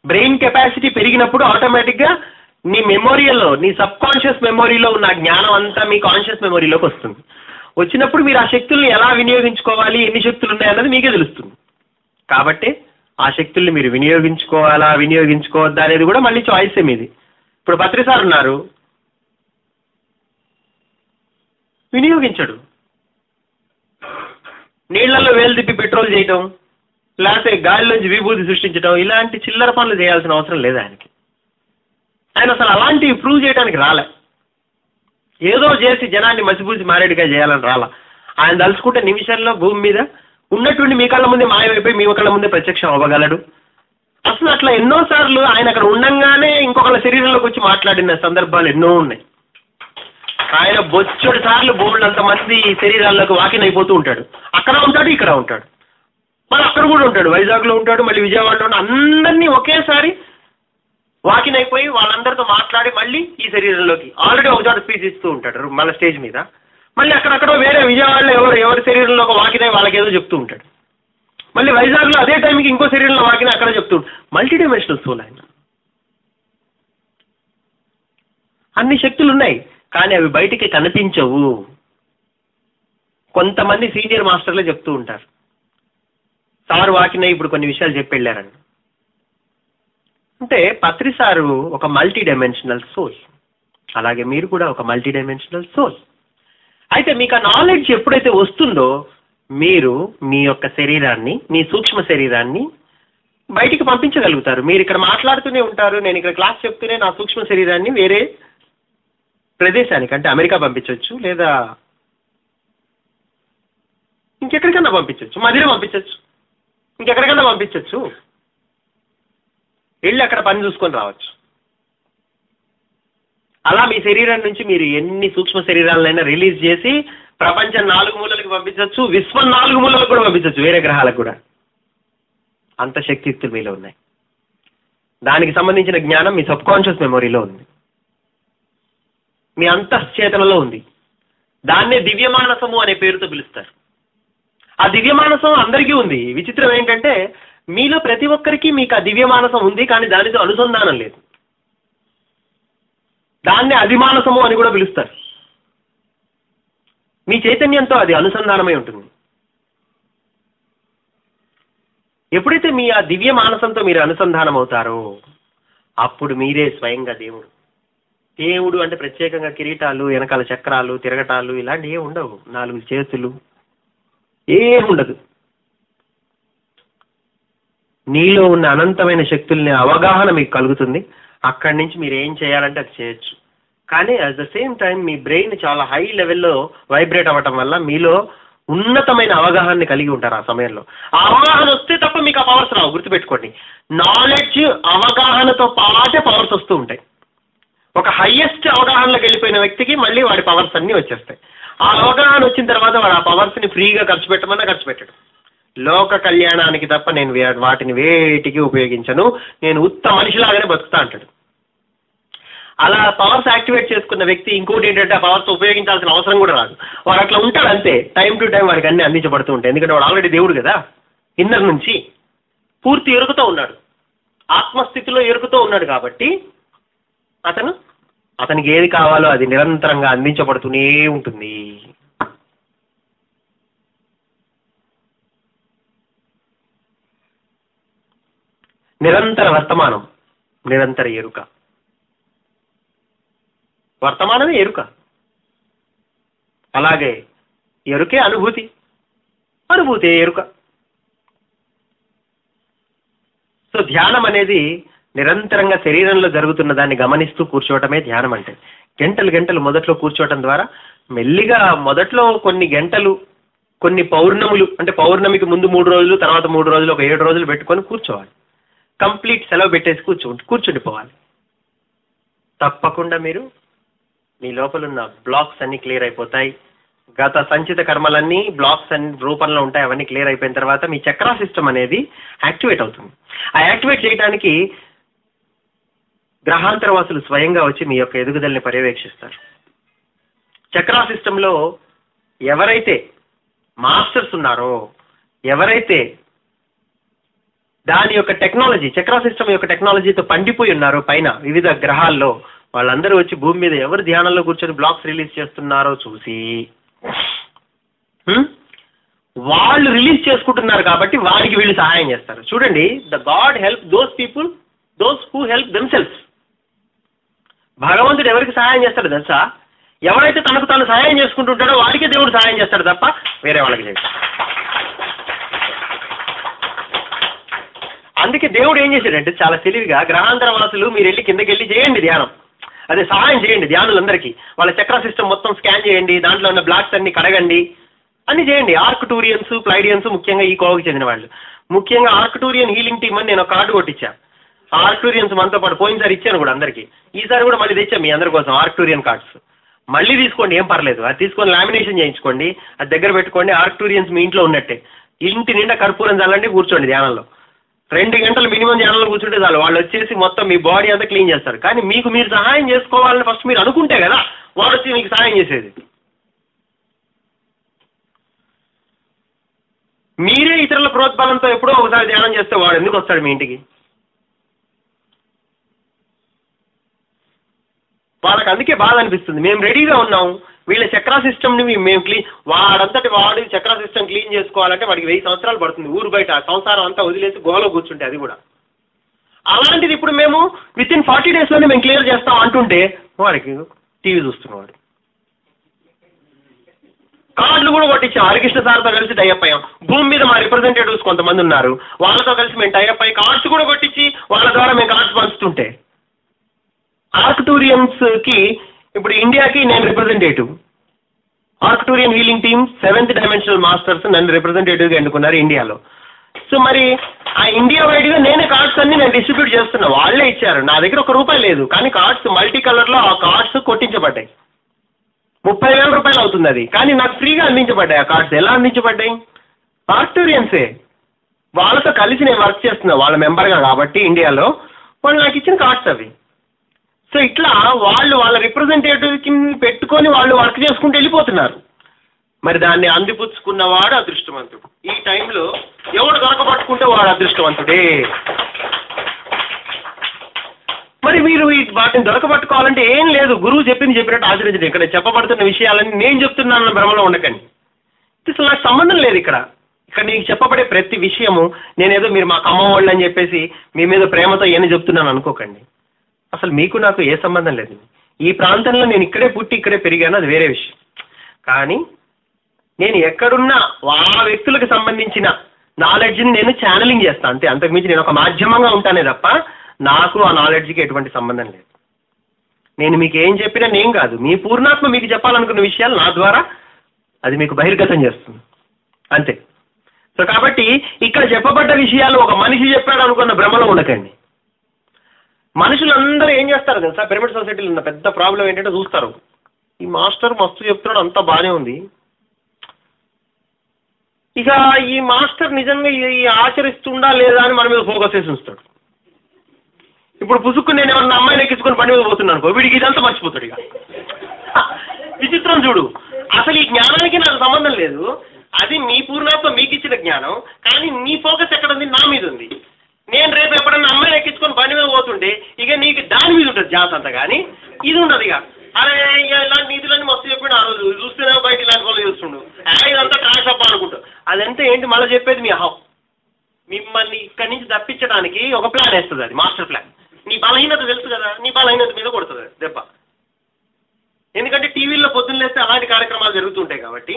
బ్రెయిన్ కెపాసిటీ పెరిగినప్పుడు ఆటోమేటిక్గా నీ మెమోరీలో, నీ సబ్ కాన్షియస్ మెమోరీలో ఉన్న జ్ఞానం అంతా మీ కాన్షియస్ మెమోరీలోకి వస్తుంది. వచ్చినప్పుడు మీరు ఆ శక్తుల్ని ఎలా వినియోగించుకోవాలి, ఎన్ని శక్తులు ఉన్నాయన్నది మీకే తెలుస్తుంది. కాబట్టి ఆ శక్తుల్ని మీరు వినియోగించుకోవాలా వినియోగించుకోవద్దా అనేది కూడా మళ్ళీ చాయిసే మీది. ఇప్పుడు పత్రిసార్ ఉన్నారు, వినియోగించడు. నీళ్లలో వేలు తిప్పి పెట్రోల్ చేయటం, లేకపోతే గాలిలోంచి విభూతి సృష్టించడం, ఇలాంటి చిల్లర పనులు చేయాల్సిన అవసరం లేదు ఆయనకి. ఆయన అసలు అలాంటివి ప్రూవ్ చేయడానికి రాలే. ఏదో చేసి జనాన్ని మసిపూసి మారేడుగా చేయాలని రాలా. ఆయన తలుచుకుంటే నిమిషంలో భూమి మీద ఉన్నటువంటి మీ కళ్ళ ముందే మాయమైపోయి మీ కళ్ళ ముందే ప్రత్యక్షం అవ్వగలడు. అసలు అట్లా ఎన్నోసార్లు ఆయన అక్కడ ఉండంగానే ఇంకొకళ్ళ శరీరంలోకి వచ్చి మాట్లాడిన సందర్భాలు ఎన్నో ఉన్నాయి. ఆయన బొచ్చడి సార్లు బోల్డ్ అంతమంది శరీరాల్లోకి వాకిన్ అయిపోతూ ఉంటాడు. అక్కడ ఉంటాడు, ఇక్కడ ఉంటాడు, మళ్ళీ అక్కడ కూడా ఉంటాడు, వైజాగ్లో ఉంటాడు, మళ్ళీ విజయవాడలో ఉంటాడు. అందరినీ ఒకేసారి వాకిన్ అయిపోయి వాళ్ళందరితో మాట్లాడి మళ్ళీ ఈ శరీరంలోకి ఆల్రెడీ ఒక చోట స్పీచ్ ఇస్తూ ఉంటాడు మళ్ళీ స్టేజ్ మీద. మళ్ళీ అక్కడక్కడో వేరే విజయవాడలో ఎవరి శరీరంలో ఒక వాకిన్ అయ్యి వాళ్ళకి ఏదో చెప్తూ ఉంటాడు. మళ్ళీ వైజాగ్లో అదే టైంకి ఇంకో శరీరంలో వాకిన అక్కడ చెప్తూ మల్టీ డైమెన్షనల్ సోల్ ఆయన. అన్ని శక్తులు ఉన్నాయి కానీ అవి బయటికి కనిపించవు. కొంతమంది సీనియర్ మాస్టర్లే చెప్తూ ఉంటారు, సార్ వాకిన ఇప్పుడు కొన్ని విషయాలు చెప్పి వెళ్ళారండి. అంటే పత్రి సారు ఒక మల్టీ డైమెన్షనల్ సోల్, అలాగే మీరు కూడా ఒక మల్టీ డైమెన్షనల్ సోల్. అయితే మీకు ఆ నాలెడ్జ్ ఎప్పుడైతే వస్తుందో మీరు మీ యొక్క శరీరాన్ని, మీ సూక్ష్మ శరీరాన్ని బయటికి పంపించగలుగుతారు. మీరు ఇక్కడ మాట్లాడుతూనే ఉంటారు, నేను ఇక్కడ క్లాస్ చెప్తూనే నా సూక్ష్మ శరీరాన్ని వేరే ప్రదేశానికి అంటే అమెరికా పంపించవచ్చు, లేదా ఇంకెక్కడికన్నా పంపించవచ్చు, మధ్యలో పంపించవచ్చు, ఇంకెక్కడికన్నా పంపించవచ్చు, వెళ్ళి అక్కడ పని చూసుకొని రావచ్చు. అలా మీ శరీరం నుంచి మీరు ఎన్ని సూక్ష్మ శరీరాలైనా రిలీజ్ చేసి ప్రపంచం 4 మూలలకు పంపించవచ్చు, విశ్వం 4 మూలలకు కూడా పంపించవచ్చు, వేరే గ్రహాలకు కూడా. అంత శక్తియుక్తులు మీలో ఉన్నాయి. దానికి సంబంధించిన జ్ఞానం మీ సబ్ కాన్షియస్ మెమొరీలో ఉంది, మీ అంతఃచేతనలో ఉంది. దాన్నే దివ్యమానసము అనే పేరుతో పిలుస్తారు. ఆ దివ్యమానసం అందరికీ ఉంది. విచిత్రం ఏంటంటే మీలో ప్రతి ఒక్కరికి మీకు ఆ దివ్యమానసం ఉంది, కానీ దానితో అనుసంధానం లేదు. దాన్నే అధిమానసము అని కూడా పిలుస్తారు. మీ చైతన్యంతో అది అనుసంధానమై ఉంటుంది. ఎప్పుడైతే మీ ఆ దివ్య మానసంతో మీరు అనుసంధానం అవుతారో అప్పుడు మీరే స్వయంగా దేవుడు. దేవుడు అంటే ప్రత్యేకంగా కిరీటాలు, వెనకాల చక్రాలు, తిరగటాలు ఇలాంటివి ఏమి ఉండవు, 4 చేతులు ఏముండదు. నీలో ఉన్న అనంతమైన శక్తుల్ని అవగాహన మీకు కలుగుతుంది. అక్కడి నుంచి మీరు ఏం చేయాలంటే అది చేయొచ్చు. కానీ at the same time me brain చాలా హై లెవెల్లో వైబ్రేట్ అవ్వటం వల్ల మీలో ఉన్నతమైన అవగాహనని కలిగి ఉంటారు. ఆ సమయంలో ఆ అవగాహన వస్తే తప్ప మీకు ఆ పవర్స్ రావు. గుర్తుపెట్టుకోండి, నాలెడ్జ్ అవగాహనతో పాటే పవర్స్ వస్తూ ఉంటాయి. ఒక హైయెస్ట్ అవగాహనలోకి వెళ్ళిపోయిన వ్యక్తికి మళ్ళీ వాడి పవర్స్ అన్నీ వచ్చేస్తాయి. ఆ అవగాహన వచ్చిన తర్వాత వాడు ఆ పవర్స్ని ఫ్రీగా ఖర్చు పెట్టమన్నా ఖర్చు పెట్టడు. లోక కళ్యాణానికి తప్ప నేను వాటిని వేటికి ఉపయోగించను, నేను ఉత్త మనిషిలాగానే బతుకుతా అంటాడు. అలా పవర్స్ యాక్టివేట్ చేసుకున్న వ్యక్తి ఇంకోటి ఏంటంటే ఆ పవర్స్ ఉపయోగించాల్సిన అవసరం కూడా రాదు. వాడు అట్లా ఉంటాడు అంతే. టైం టు టైం వాడికి అన్ని అందించబడుతూ ఉంటాయి. ఎందుకంటే వాడు ఆల్రెడీ దేవుడు కదా, ఇన్నర్ నుంచి పూర్తి ఎరుగుతూ ఉన్నాడు, ఆత్మస్థితిలో ఎరుగుతూ ఉన్నాడు. కాబట్టి అతనికి ఏది కావాలో అది నిరంతరంగా అందించబడుతూనే ఉంటుంది. నిరంతర వర్తమానం, నిరంతర ఎరుక. వర్తమానమే ఎరుక, అలాగే ఎరుకే అనుభూతి, అనుభూతే ఎరుక. సో ధ్యానం అనేది నిరంతరంగా శరీరంలో జరుగుతున్న దాన్ని గమనిస్తూ కూర్చోవటమే ధ్యానం అంటే. గంటలు గంటలు మొదట్లో కూర్చోవటం ద్వారా మెల్లిగా మొదట్లో కొన్ని గంటలు, కొన్ని పౌర్ణములు, అంటే పౌర్ణమికి ముందు 3 రోజులు, తర్వాత 3 రోజులు, ఒక 7 రోజులు పెట్టుకొని కూర్చోవాలి. కంప్లీట్ సెలవు పెట్టేసి కూర్చుండిపోవాలి. తప్పకుండా మీరు మీ లోపల ఉన్న బ్లాక్స్ అన్ని క్లియర్ అయిపోతాయి. గత సంచిత కర్మలన్నీ బ్లాక్స్ అన్ని రూపంలో ఉంటాయి. అవన్నీ క్లియర్ అయిపోయిన తర్వాత మీ చక్రా సిస్టమ్ అనేది యాక్టివేట్ అవుతుంది. ఆ యాక్టివేట్ చేయడానికి గ్రహాంతరవాసులు స్వయంగా వచ్చి మీ యొక్క ఎదుగుదలని పర్యవేక్షిస్తారు. చక్రా సిస్టంలో ఎవరైతే మాస్టర్స్ ఉన్నారో, ఎవరైతే దాని యొక్క టెక్నాలజీ, చక్రా సిస్టమ్ యొక్క టెక్నాలజీతో పండిపోయి ఉన్నారో పైన వివిధ గ్రహాల్లో, వాళ్ళందరూ వచ్చి భూమి మీద ఎవరు ధ్యానంలో కూర్చొని బ్లాక్స్ రిలీజ్ చేస్తున్నారో చూసి వాళ్ళు రిలీజ్ చేసుకుంటున్నారు కాబట్టి వారికి వీళ్ళు సహాయం చేస్తారు. చూడండి, the God help those people, those who help themselves. భగవంతుడు ఎవరికి సహాయం చేస్తాడు తెలుసా? ఎవరైతే తనకు తాను సహాయం చేసుకుంటుంటాడో వాడికే దేవుడు సహాయం చేస్తాడు తప్ప వేరే వాళ్ళకి చేస్తాడు. అందుకే దేవుడు ఏం చేశాడంటే చాలా తెలివిగా గ్రహాంతర వాసులు మీరు వెళ్ళి కిందకి వెళ్ళి చేయండి ధ్యానం. అదే సహాయం చేయండి ధ్యానులందరికీ. వాళ్ళ చక్ర సిస్టమ్ మొత్తం స్కాన్ చేయండి, దాంట్లో ఉన్న బ్లాక్స్ అన్ని కడగండి, అన్ని చేయండి. ఆర్క్టూరియన్స్, ప్లైడియన్స్ ముఖ్యంగా ఈ కోవకి చెందిన వాళ్ళు. ముఖ్యంగా ఆర్క్టూరియన్ హీలింగ్ టీమ్ అని నేను కార్డు కొట్టించా. ఆర్క్టూరియన్స్ మనతో పాటు పోయినసారి ఇచ్చాను కూడా అందరికీ. ఈసారి కూడా మళ్ళీ తెచ్చాం మీ అందరి కోసం ఆర్క్టూరియన్ కార్డ్స్. మళ్ళీ తీసుకోండి, ఏం పర్లేదు. అది తీసుకొని లామినేషన్ చేయించుకోండి, అది దగ్గర పెట్టుకోండి. ఆర్క్టూరియన్స్ మీ ఇంట్లో ఉన్నట్టే. ఇంటి నిండా కర్పూరం చల్లండి, కూర్చోండి ధ్యానంలో. 2 గంటలు మినిమం ధ్యానంలో కూర్చుంటే చాలు. వాళ్ళు వచ్చేసి మొత్తం మీ బాడీ అంతా క్లీన్ చేస్తారు. కానీ మీకు మీరు సహాయం చేసుకోవాలని ఫస్ట్ మీరు అనుకుంటే కదా వాడు వచ్చి మీకు సహాయం చేసేది. మీరే ఇతరుల ప్రోత్సాహంతో ఎప్పుడో ఒకసారి ధ్యానం చేస్తే వాడు ఎందుకు వస్తాడు మీ ఇంటికి? వాళ్ళకి అందుకే బాధ అనిపిస్తుంది. మేము రెడీగా ఉన్నాం, వీళ్ళ చక్రా సిస్టమ్ని మేము వాడంతటి వాడు చక్రా సిస్టమ్ క్లీన్ చేసుకోవాలంటే వాడికి 1000 సంవత్సరాలు పడుతుంది. ఊరు బయట సంసారం అంతా వదిలేసి గోలో కూర్చుంటే అది కూడా. అలాంటిది ఇప్పుడు మేము వితిన్ 40 డేస్లోనే మేము క్లియర్ చేస్తాం అంటుంటే వాడికి టీవీ చూస్తున్నవాడు. కార్డులు కూడా కొట్టించాం. హరికృష్ణ సార్తో కలిసి టైఅప్ అయ్యాం. భూమి మీద మా రిప్రజెంటేటివ్స్ కొంతమంది ఉన్నారు, వాళ్ళతో కలిసి మేము టైఅప్ అయ్యి కార్డ్స్ కూడా కొట్టించి వాళ్ళ ద్వారా మేము కార్డ్స్ పంచుతుంటే ఆర్క్టూరియన్స్ కి ఇప్పుడు ఇండియాకి నేను representative. Arcturian healing team 7th dimensional masters నన్ను రిప్రజెంటేటివ్గా ఎన్నుకున్నారు ఇండియాలో. సో మరి ఆ ఇండియా వైడ్గా నేనే కార్డ్స్ అన్ని నేను డిస్ట్రిబ్యూట్ చేస్తున్నా. వాళ్ళే ఇచ్చారు, నా దగ్గర ₹1 లేదు. కానీ కార్డ్స్ మల్టీ కలర్లో ఆ కార్డ్స్ కొట్టించబడ్డాయి. 30,000 రూపాయలు అవుతుంది అది. కానీ నాకు ఫ్రీగా అందించబడ్డాయి ఆ కార్డ్స్. ఎలా అందించబడ్డాయి? ఆర్క్టూరియన్సే. వాళ్ళతో కలిసి నేను వర్క్ చేస్తున్నా, వాళ్ళ మెంబర్గా కాబట్టి ఇండియాలో. వాళ్ళు నాకు ఇచ్చిన కార్డ్స్ అవి. సో ఇట్లా వాళ్ళు వాళ్ళ రిప్రజెంటేటివ్కి పెట్టుకొని వాళ్ళు వర్క్ చేసుకుంటూ వెళ్ళిపోతున్నారు. మరి దాన్ని అందిపుచ్చుకున్నవాడు అదృష్టవంతుడు. ఈ టైంలో ఎవడు దొరకబట్టుకుంటే వాడు అదృష్టవంతుడే. మరి మీరు వాటిని దొరకబట్టుకోవాలంటే ఏం లేదు, గురువు చెప్పింది చెప్పినట్టు ఆచరించండి. ఇక్కడ చెప్పబడుతున్న విషయాలని నేను చెప్తున్నాను భ్రమలో ఉండకండి. అసలు నాకు సంబంధం లేదు. ఇక్కడ నీకు చెప్పబడే ప్రతి విషయము నేనేదో మీరు మా కమ్మ వాళ్ళు అని చెప్పేసి మీ మీద ప్రేమతో ఏమని చెప్తున్నాను అనుకోకండి. అసలు మీకు నాకు ఏ సంబంధం లేదు. ఈ ప్రాంతంలో నేను ఇక్కడే పుట్టి ఇక్కడే పెరిగాను, అది వేరే విషయం. కానీ నేను ఎక్కడున్నా ఆ వ్యక్తులకు సంబంధించిన నాలెడ్జ్ని నేను ఛానలింగ్ చేస్తాను అంతే. అంతకుమించి నేను ఒక మాధ్యమంగా ఉంటానే తప్ప నాకు ఆ నాలెడ్జ్కి ఎటువంటి సంబంధం లేదు. నేను మీకు ఏం చెప్పినా నేను కాదు, మీ పూర్ణాత్మ మీకు చెప్పాలనుకున్న విషయాలు నా ద్వారా అది మీకు బహిర్గతం చేస్తుంది అంతే. సో కాబట్టి ఇక్కడ చెప్పబడ్డ విషయాలు ఒక మనిషి చెప్పాడు అనుకున్న భ్రమలో ఉండకండి. మనుషులందరూ ఏం చేస్తారు తెలుసా? పిరమిడ్ సొసైటీలో ఉన్న పెద్ద ప్రాబ్లం ఏంటంటే చూస్తారు, ఈ మాస్టర్ మస్తు చెప్తున్నాడు, అంతా బాగానే ఉంది, ఇక ఈ మాస్టర్ నిజంగా ఆచరిస్తుండా లేదా అని మన మీద ఫోకస్ చేసి ఉంచుతాడు. ఇప్పుడు పుసుక్కు నేను ఏమన్నా అమ్మాయిని ఎక్కించుకొని పని మీద పోతున్నాను అనుకో, వీడికి ఇదంతా మర్చిపోతాడు. ఇక విచిత్రం చూడు. అసలు ఈ జ్ఞానానికి నాకు సంబంధం లేదు, అది మీ పూర్ణాత్మ మీకు ఇచ్చిన జ్ఞానం. కానీ నీ ఫోకస్ ఎక్కడ ఉంది? నా మీద ఉంది. నేను రేపు ఎప్పుడన్నా అమ్మాయిని ఎక్కించుకొని పని మీద పోతుంటే ఇక నీకు దాని మీద ఉంటుంది జాత అంతా, కానీ ఇది ఉండదు. ఇక అరే ఇలాంటి నీతులన్నీ మస్తు చెప్పాడు, ఆ రోజు చూస్తేనే బయట ఇలాంటి వాళ్ళు చూస్తుండు, ఇదంతా ట్రాష్ అప్ప అనుకుంటా. అదంతా ఏంటి మళ్ళీ చెప్పేది? మీ అహం మిమ్మల్ని ఇక్కడి నుంచి తప్పించడానికి ఒక ప్లాన్ వేస్తుంది, అది మాస్టర్ ప్లాన్. నీ బలహీనత తెలుసు కదా, నీ బలహీనత మీద కొడుతుంది దెబ్బ. ఎందుకంటే టీవీల్లో పొద్దున్న లేస్తే అలాంటి కార్యక్రమాలు జరుగుతుంటాయి కాబట్టి,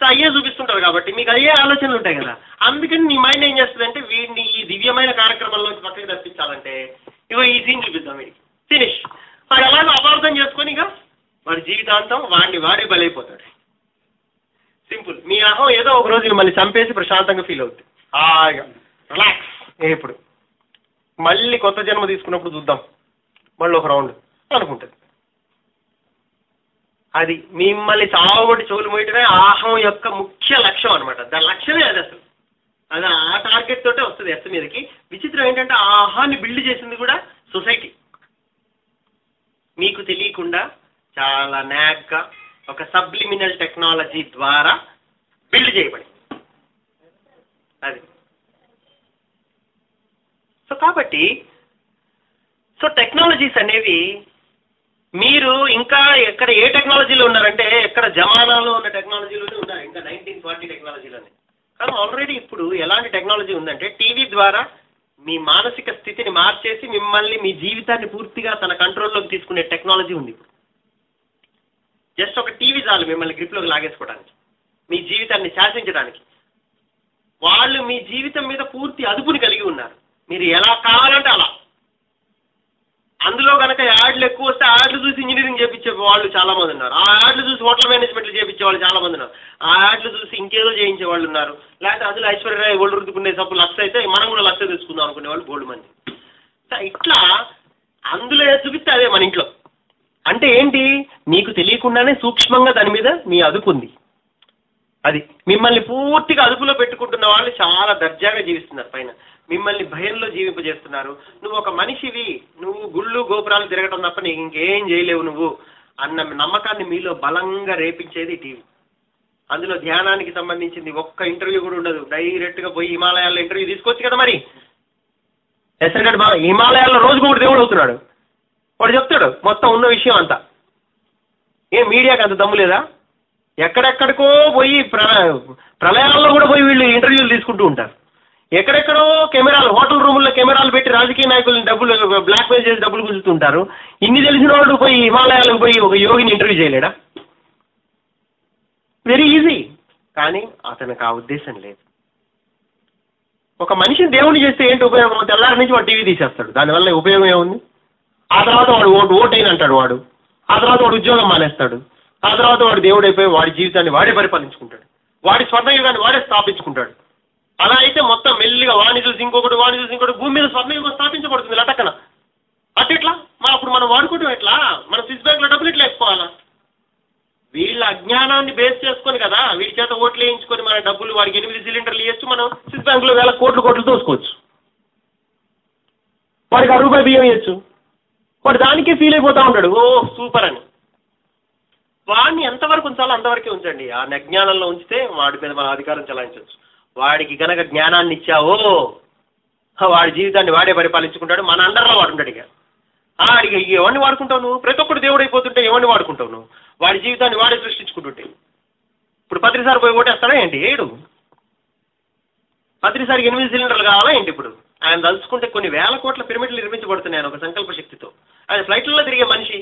సో అయ్యే చూపిస్తుంటారు కాబట్టి మీకు అయ్యే ఆలోచనలు ఉంటాయి కదా. అందుకని నీ మైండ్ ఏం చేస్తుందంటే వీడిని ఈ దివ్యమైన కార్యక్రమంలోంచి పక్కకి తప్పించాలంటే ఇగో ఈ సీన్ చూపిద్దాం, వీడికి ఫినిష్. వాడు అలాగే అపార్థం చేసుకొని ఇక వాడి జీవితాంతం వాడి బలైపోతాడు. సింపుల్. మీ అహం ఏదో ఒక రోజు మిమ్మల్ని చంపేసి ప్రశాంతంగా ఫీల్ అవుతుంది, రిలాక్స్. ఇప్పుడు మళ్ళీ కొత్త జన్మ తీసుకున్నప్పుడు చూద్దాం మళ్ళీ ఒక రౌండ్ అనుకుంటుంది. అది మిమ్మల్ని చావబట్టి చెవులు మోయటమే ఆహం యొక్క ముఖ్య లక్ష్యం అనమాట. దాని లక్ష్యమే అది. అసలు అది ఆ టార్గెట్ తోటే వస్తుంది ఎస్ మీదకి. విచిత్రం ఏంటంటే ఆ ఆహాన్ని బిల్డ్ చేసింది కూడా సొసైటీ. మీకు తెలియకుండా చాలా నాగ్గా ఒక సబ్లిమినల్ టెక్నాలజీ ద్వారా బిల్డ్ చేయబడింది అది. సో కాబట్టి టెక్నాలజీస్ అనేవి మీరు ఇంకా ఎక్కడ ఏ టెక్నాలజీలో ఉన్నారంటే ఎక్కడ జమానాలో ఉన్న టెక్నాలజీలోనే ఉన్నారు, ఇంకా 1940 టెక్నాలజీలోనే. కానీ ఆల్రెడీ ఇప్పుడు ఎలాంటి టెక్నాలజీ ఉందంటే టీవీ ద్వారా మీ మానసిక స్థితిని మార్చేసి మిమ్మల్ని మీ జీవితాన్ని పూర్తిగా తన కంట్రోల్లోకి తీసుకునే టెక్నాలజీ ఉంది ఇప్పుడు. జస్ట్ ఒక టీవీ చాలు మిమ్మల్ని గ్రిప్లోకి లాగేసుకోవడానికి, మీ జీవితాన్ని శాసించడానికి. వాళ్ళు మీ జీవితం మీద పూర్తి అదుపుని కలిగి ఉన్నారు. మీరు ఎలా కావాలంటే అలా అందులో కనుక యాడ్లు ఎక్కువ వస్తే యాడ్లు చూసి ఇంజనీరింగ్ చేయించే వాళ్ళు చాలా మంది ఉన్నారు. ఆ యాడ్లు చూసి హోటల్ మేనేజ్మెంట్లు చేయించే వాళ్ళు చాలా మంది ఉన్నారు. ఆ యాడ్లు చూసి ఇంకేదో చేయించే వాళ్ళు ఉన్నారు. లేకపోతే అందులో ఐశ్వర్యరాయ్ ఒళ్ళు రుద్దుకునే సబ్బు లక్ష అయితే మనం కూడా లక్ష తీసుకుందాం అనుకునే వాళ్ళు బోల్డ్ మంది. ఇట్లా అందులో చూపిస్తే అదే మన ఇంట్లో. అంటే ఏంటి, మీకు తెలియకుండానే సూక్ష్మంగా దాని మీద మీ అదుపుంది. అది మిమ్మల్ని పూర్తిగా అదుపులో పెట్టుకుంటున్న వాళ్ళు చాలా దర్జాగా జీవిస్తున్నారు. పైన మిమ్మల్ని భయంలో జీవింపజేస్తున్నారు. నువ్వు ఒక మనిషివి, నువ్వు గుళ్ళు గోపురాలు తిరగటం తప్ప నీకు ఇంకేం చేయలేవు నువ్వు అన్న నమ్మకాన్ని మీలో బలంగా రేపించేది టీవీ. అందులో ధ్యానానికి సంబంధించింది ఒక్క ఇంటర్వ్యూ కూడా ఉండదు. డైరెక్ట్గా పోయి హిమాలయాల్లో ఇంటర్వ్యూ తీసుకోవచ్చు కదా. మరి ఎస్ఎన్ బాగా హిమాలయాల్లో రోజుకు ఒకటి దేవుడు అవుతున్నాడు. వాడు చెప్తాడు మొత్తం ఉన్న విషయం అంతా. ఏం మీడియాకి అంత దమ్ము లేదా? ఎక్కడెక్కడికో పోయి ప్రళయాల్లో కూడా పోయి వీళ్ళు ఇంటర్వ్యూలు తీసుకుంటూ ఉంటారు. ఎక్కడెక్కడో కెమెరాలు, హోటల్ రూముల్లో కెమెరాలు పెట్టి రాజకీయ నాయకులను డబ్బులు బ్లాక్మెయిల్ చేసి డబ్బులు గుంజుతుంటారు. ఇన్ని తెలిసిన వాళ్ళు పోయి హిమాలయాలకు పోయి ఒక యోగిని ఇంటర్వ్యూ చేయలేడా? Very easy. కానీ అతనికి ఆ ఉద్దేశం లేదు. ఒక మనిషిని దేవుని చేస్తే ఏంటి ఉపయోగం? తెల్లారి నుంచి వాడు టీవీ తీసేస్తాడు. దానివల్ల ఉపయోగం ఏముంది? ఆ తర్వాత వాడు ఓటైన అంటాడు వాడు. ఆ తర్వాత వాడు ఉద్యోగం మానేస్తాడు. ఆ తర్వాత వాడు దేవుడు అయిపోయి వాడి జీవితాన్ని వాడే పరిపాలించుకుంటాడు. వాడి స్వర్ణయుగాన్ని వాడే స్థాపించుకుంటాడు. అలా అయితే మొత్తం మెల్లిగా వాడిని చూసి ఇంకొకటి, వాడిని చూసి ఇంకొకటి, భూమి మీద స్వర్ణయుగం స్థాపించబడుతుంది లటక్కన. అట్లా అప్పుడు మనం వాడుకోవటం ఎట్లా? మన స్విస్ బ్యాంక్లో డబ్బులు ఎట్లా వేసుకోవాలా? వీళ్ళ అజ్ఞానాన్ని బేస్ చేసుకొని కదా వీడి చేత ఓట్లు వేయించుకొని మన డబ్బులు వాడికి 8 సిలిండర్లు ఇవ్వచ్చు. మనం స్విస్ బ్యాంకులో వేల కోట్లు తోసుకోవచ్చు. వాడికి ₹1 బియ్యం ఇవ్వచ్చు. వాడు దానికే ఫీల్ అయిపోతూ ఉంటాడు, ఓ సూపర్ అని. వాడిని ఎంతవరకు ఉంచాలో అంతవరకే ఉంచండి. ఆ అజ్ఞానంలో ఉంచితే వాడి మీద మన అధికారం చెలాయించవచ్చు. వాడికి గనక జ్ఞానాన్ని ఇచ్చావో వాడి జీవితాన్ని వాడే పరిపాలించుకుంటాడు. మన అండర్లో వాడు ఉంటాడు. ఇక ఆడికి ఎవరిని వాడుకుంటావు నువ్వు? ప్రతి ఒక్కరు దేవుడు అయిపోతుంటే ఎవరిని వాడుకుంటావు నువ్వు? వాడి జీవితాన్ని వాడే సృష్టించుకుంటుంటే. ఇప్పుడు పత్రిసారి పోయి ఓటేస్తాడా ఏంటి? ఏడు పత్రిసారికి 8 సిలిండర్లు కావాలా ఏంటి? ఇప్పుడు ఆయన తలుచుకుంటే కొన్ని వేల కోట్ల పిరమిడ్లు నిర్మించబడుతున్నాయి ఆయన ఒక సంకల్ప శక్తితో. ఆయన ఫ్లైట్లలో తిరిగే మనిషి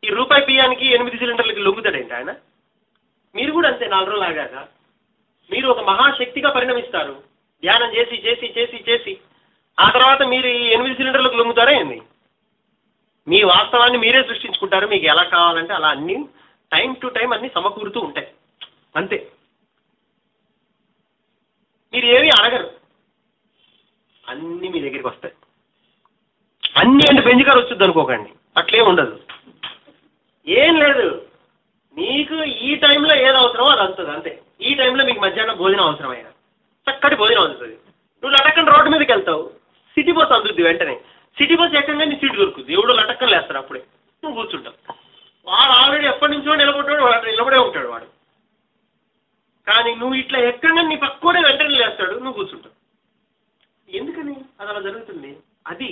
ఈ రూపాయి బియ్యానికి 8 సిలిండర్లకి లొంగుతాడేంటి ఆయన? మీరు కూడా అంతే. 4 రోజులు ఆగాక మీరు ఒక మహాశక్తిగా పరిణమిస్తారు. ధ్యానం చేసి చేసి చేసి చేసి ఆ తర్వాత మీరు ఈ 8 సిలిండర్లకు లొంగుతారా ఏంది? మీ వాస్తవాన్ని మీరే సృష్టించుకుంటారు. మీకు ఎలా కావాలంటే అలా అన్ని టైం టు టైం అన్ని సమకూరుతూ ఉంటాయి అంతే. మీరు ఏమీ అడగరు, అన్నీ మీ దగ్గరికి వస్తాయి. అన్నీ అంటే బెంజికారు వచ్చుద్ది అనుకోకండి, అట్లే ఉండదు. ఏం లేదు, మీకు ఈ టైంలో ఏది అవసరమో అది అందుతుంది అంతే. ఈ టైంలో మీకు మధ్యాహ్నం భోజనం అవసరమైనా చక్కటి భోజనం అందుతుంది. నువ్వు లటక్కన రోడ్డు మీదకి వెళ్తావు, సిటీ బస్ అందుద్ది వెంటనే. సిటీ బస్ ఎక్కడనే నీ సీటు దొరుకుతుంది. ఎవడో లటక్కన లేస్తాడు, అప్పుడే నువ్వు కూర్చుంటావు. వాడు ఆల్రెడీ ఎప్పటి నుంచో నిలబడ్డాడు, వాడు నిలబడే ఉంటాడు వాడు. కానీ నువ్వు ఇట్లా ఎక్కడన్నా నీ పక్కనే వెంటనే లేస్తాడు, నువ్వు కూర్చుంటావు. ఎందుకని అది అలా జరుగుతుంది? అది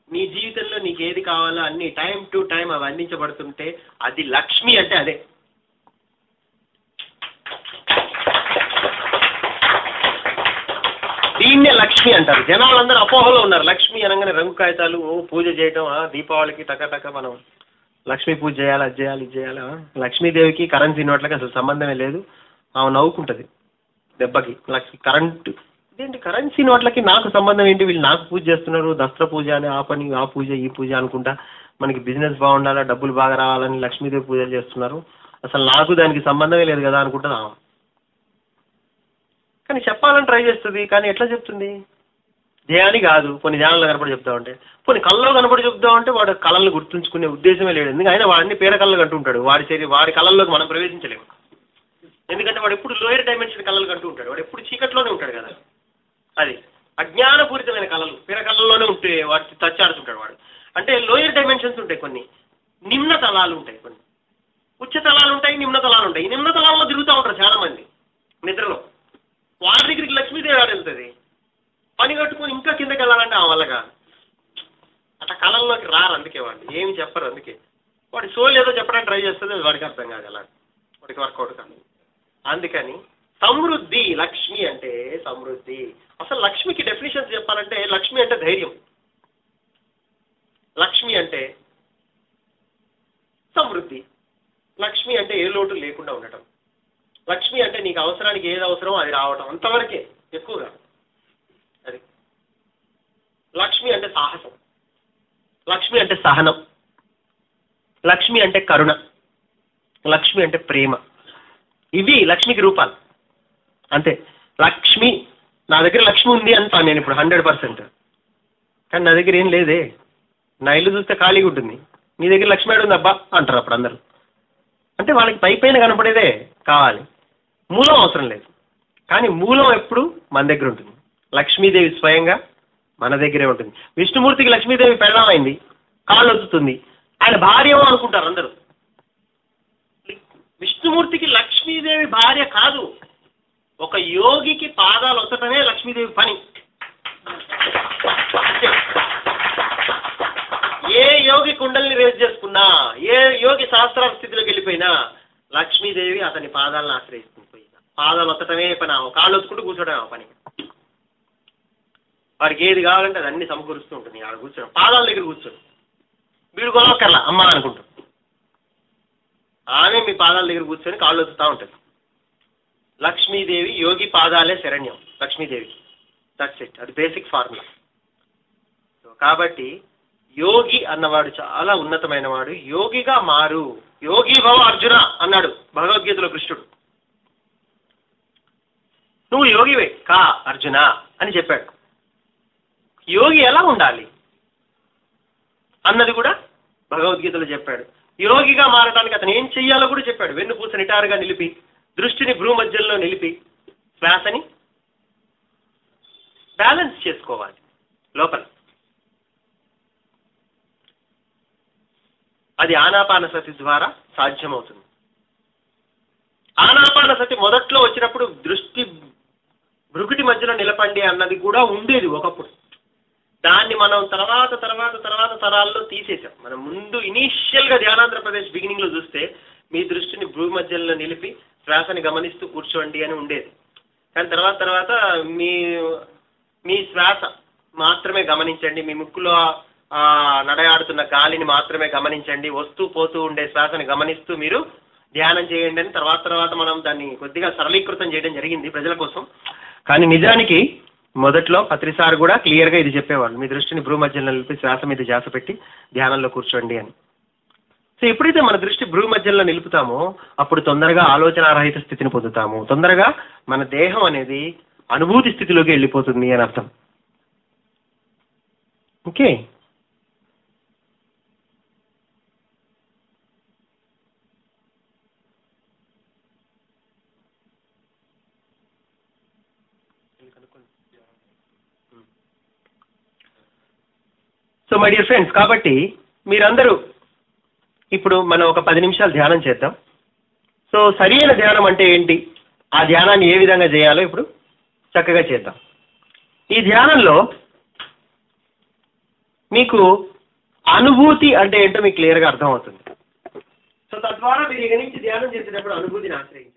నీ జీవితంలో నీకు ఏది కావాలో అన్ని టైం టు టైం అవి అందించబడుతుంటే అది లక్ష్మి అంటే అదే. దీన్నే లక్ష్మి అంటారు. జనాలందరూ అపోహలో ఉన్నారు. లక్ష్మి అనగానే రంగు కాగితాలు, పూజ చేయటం, దీపావళికి టక మనం లక్ష్మీ పూజ చేయాలి, అది చేయాలి, ఇది చేయాలి. లక్ష్మీదేవికి కరెన్సీ నోట్లకి అసలు సంబంధమే లేదు. ఆమె నవ్వుకుంటుంది దెబ్బకి. కరెంట్ ఇదేంటి కరెన్సీ నోట్లకి నాకు సంబంధం ఏంటి? వీళ్ళు నాకు పూజ చేస్తున్నారు, దసరా పూజ అని, ఆ పని ఆ పూజ ఈ పూజ అనుకుంటా మనకి బిజినెస్ బాగుండాలా, డబ్బులు బాగా రావాలని లక్ష్మీదేవి పూజలు చేస్తున్నారు. అసలు నాకు దానికి సంబంధమే లేదు కదా అనుకుంటున్నా. కానీ చెప్పాలని ట్రై చేస్తుంది, కానీ ఎట్లా చెప్తుంది? ధ్యాని కాదు, కొన్ని ధ్యానంలో కనపడి చెప్తామంటే, కొన్ని కళ్ళలో కనపడి చెప్తామంటే వాడు కళలను గుర్తుంచుకునే ఉద్దేశమే లేదు. ఎందుకంటే ఆయన వాడిని పేర కళ్ళలు కంటుంటాడు. వాడి కళల్లోకి మనం ప్రవేశించలేము. ఎందుకంటే వాడు ఎప్పుడు లోయర్ డైమెన్షన్ కళలు కంటూ ఉంటాడు. వాడు ఎప్పుడు చీకట్లోనే ఉంటాడు కదా. అది అజ్ఞానపూరితమైన కళలు పేర కళల్లోనే ఉంటే వాటి తచ్చాడుతుంటాడు వాడు. అంటే లోయర్ డైమెన్షన్స్ ఉంటాయి, కొన్ని నిమ్న తలాలు ఉంటాయి, కొన్ని ఉచ్చ తలాలు ఉంటాయి, నిమ్న తలాలు ఉంటాయి. ఈ నిమ్న తలాల్లో తిరుగుతూ ఉంటారు చాలా మంది నిద్రలో. వాడి దగ్గరికి లక్ష్మీదేవి ఆడ వెళ్తుంది. పని కట్టుకొని ఇంకా కిందకి వెళ్ళాలంటే ఆ వల్లగా అట్లా కళల్లోకి రారు. అందుకే వాడు ఏమి చెప్పరు. అందుకే వాడి సోల్ ఏదో చెప్పడానికి ట్రై చేస్తుంది, అది వాడికి అర్థం కాదు, అలా వాడికి వర్కౌట్ కాదు. అందుకని సమృద్ధి, లక్ష్మి అంటే సమృద్ధి. అసలు లక్ష్మికి డెఫినేషన్స్ చెప్పాలంటే లక్ష్మి అంటే ధైర్యం, లక్ష్మి అంటే సమృద్ధి, లక్ష్మి అంటే ఏ లోటు లేకుండా ఉండటం, లక్ష్మి అంటే నీకు అవసరానికి ఏది అవసరమో అది రావటం, అంతవరకే, ఎక్కువగా. అది లక్ష్మి అంటే సాహసం, లక్ష్మి అంటే సహనం, లక్ష్మి అంటే కరుణ, లక్ష్మి అంటే ప్రేమ. ఇవి లక్ష్మికి రూపాలు. అంతే. లక్ష్మి, నా దగ్గర లక్ష్మి ఉంది అంటాను నేను ఇప్పుడు 100%. కానీ నా దగ్గర ఏం లేదే, నా ఇల్లు చూస్తే ఖాళీగా ఉంటుంది, నీ దగ్గర లక్ష్మి ఉంది అబ్బా అంటారు అప్పుడు అందరూ. అంటే వాళ్ళకి పైపైన కనపడేదే కావాలి, మూలం అవసరం లేదు. కానీ మూలం ఎప్పుడు మన దగ్గర ఉంటుంది. లక్ష్మీదేవి స్వయంగా మన దగ్గరే ఉంటుంది. విష్ణుమూర్తికి లక్ష్మీదేవి పెళ్ళమైంది, కాళ్ళు ఒత్తుతుంది, ఆయన భార్య అనుకుంటారు అందరూ. విష్ణుమూర్తికి లక్ష్మీదేవి భార్య కాదు, ఒక యోగికి పాదాలు ఒత్తటమే లక్ష్మీదేవి పని. ఏ యోగి కుండల్ని రేజ్ చేసుకున్నా, ఏ యోగి సహస్రార స్థితిలోకి వెళ్ళిపోయినా లక్ష్మీదేవి అతని పాదాలను ఆశ్రయిస్తుంది. పాదాలు ఒత్తటమే పని, కాళ్ళు ఒత్తుకుంటూ కూర్చోవడం పని. వాడికి ఏది కావాలంటే అది అన్ని సమకూరుస్తూ ఉంటుంది. ఆడ కూర్చోడం, పాదాల దగ్గర కూర్చొని వీడు కొనక్కర్లా అమ్మ అనుకుంటాం, ఆమె మీ పాదాల దగ్గర కూర్చొని కాళ్ళు ఒత్తుతూ ఉంటుంది. లక్ష్మీదేవి, యోగి పాదాలే శరణ్యం లక్ష్మీదేవి. దట్స్ ఇట్, అది బేసిక్ ఫార్ములా. కాబట్టి యోగి అన్నవాడు చాలా ఉన్నతమైన వాడు. యోగిగా మారు, యోగి భవ అర్జున అన్నాడు భగవద్గీతలో కృష్ణుడు. నువ్వు యోగివే కా అర్జున అని చెప్పాడు. యోగి ఎలా ఉండాలి అన్నది కూడా భగవద్గీతలో చెప్పాడు. యోగిగా మారడానికి అతను ఏం చెయ్యాలో కూడా చెప్పాడు. వెన్నుపూస నిటారుగా నిలిపి, దృష్టిని భ్రూ మధ్యలో నిలిపి, శ్వాసని బ్యాలెన్స్ చేసుకోవాలి లోపల. అది ఆనాపానసతి ద్వారా సాధ్యమవుతుంది. ఆనాపానసతి మొదట్లో వచ్చినప్పుడు దృష్టి భృకుటి మధ్యలో నిలపండి అన్నది కూడా ఉండేది ఒకప్పుడు. దాన్ని మనం తర్వాత తరాల్లో తీసేసాం. మనం ముందు ఇనీషియల్గా ధ్యానాంధ్రప్రదేశ్ బిగినింగ్లో చూస్తే మీ దృష్టిని భ్రూ మధ్యలో నిలిపి శ్వాసని గమనిస్తూ కూర్చోండి అని ఉండేది. కానీ తర్వాత మీ శ్వాస మాత్రమే గమనించండి, మీ ముక్కులో నడయాడుతున్న గాలిని మాత్రమే గమనించండి, వస్తూ పోతూ ఉండే శ్వాసని గమనిస్తూ మీరు ధ్యానం చేయండి అని తర్వాత మనం దాన్ని కొద్దిగా సరళీకృతం చేయడం జరిగింది ప్రజల కోసం. కానీ నిజానికి మొదట్లో పత్రిసారి కూడా క్లియర్గా ఇది చెప్పేవాళ్ళు, మీ దృష్టిని భ్రూ మధ్యలో నిలిపి శ్వాస మీద ధ్యాస పెట్టి ధ్యానంలో కూర్చోండి అని. సో ఎప్పుడైతే మన దృష్టి భ్రూ మధ్యలో నిలుపుతామో అప్పుడు తొందరగా ఆలోచనారహిత స్థితిని పొందుతాము, తొందరగా మన దేహం అనేది అనుభూతి స్థితిలోకి వెళ్ళిపోతుంది అని అర్థం. Okay. So my dear friends, కాబట్టి మీరందరూ ఇప్పుడు మనం ఒక 10 నిమిషాలు ధ్యానం చేద్దాం. సో సరైన ధ్యానం అంటే ఏంటి, ఆ ధ్యానాన్ని ఏ విధంగా చేయాలో ఇప్పుడు చక్కగా చేద్దాం. ఈ ధ్యానంలో మీకు అనుభూతి అంటే ఏంటో మీకు క్లియర్గా అర్థమవుతుంది. సో తద్వారా మీరు ఇక నుంచి ధ్యానం చేసేటప్పుడు అనుభూతిని ఆశ్రయించండి.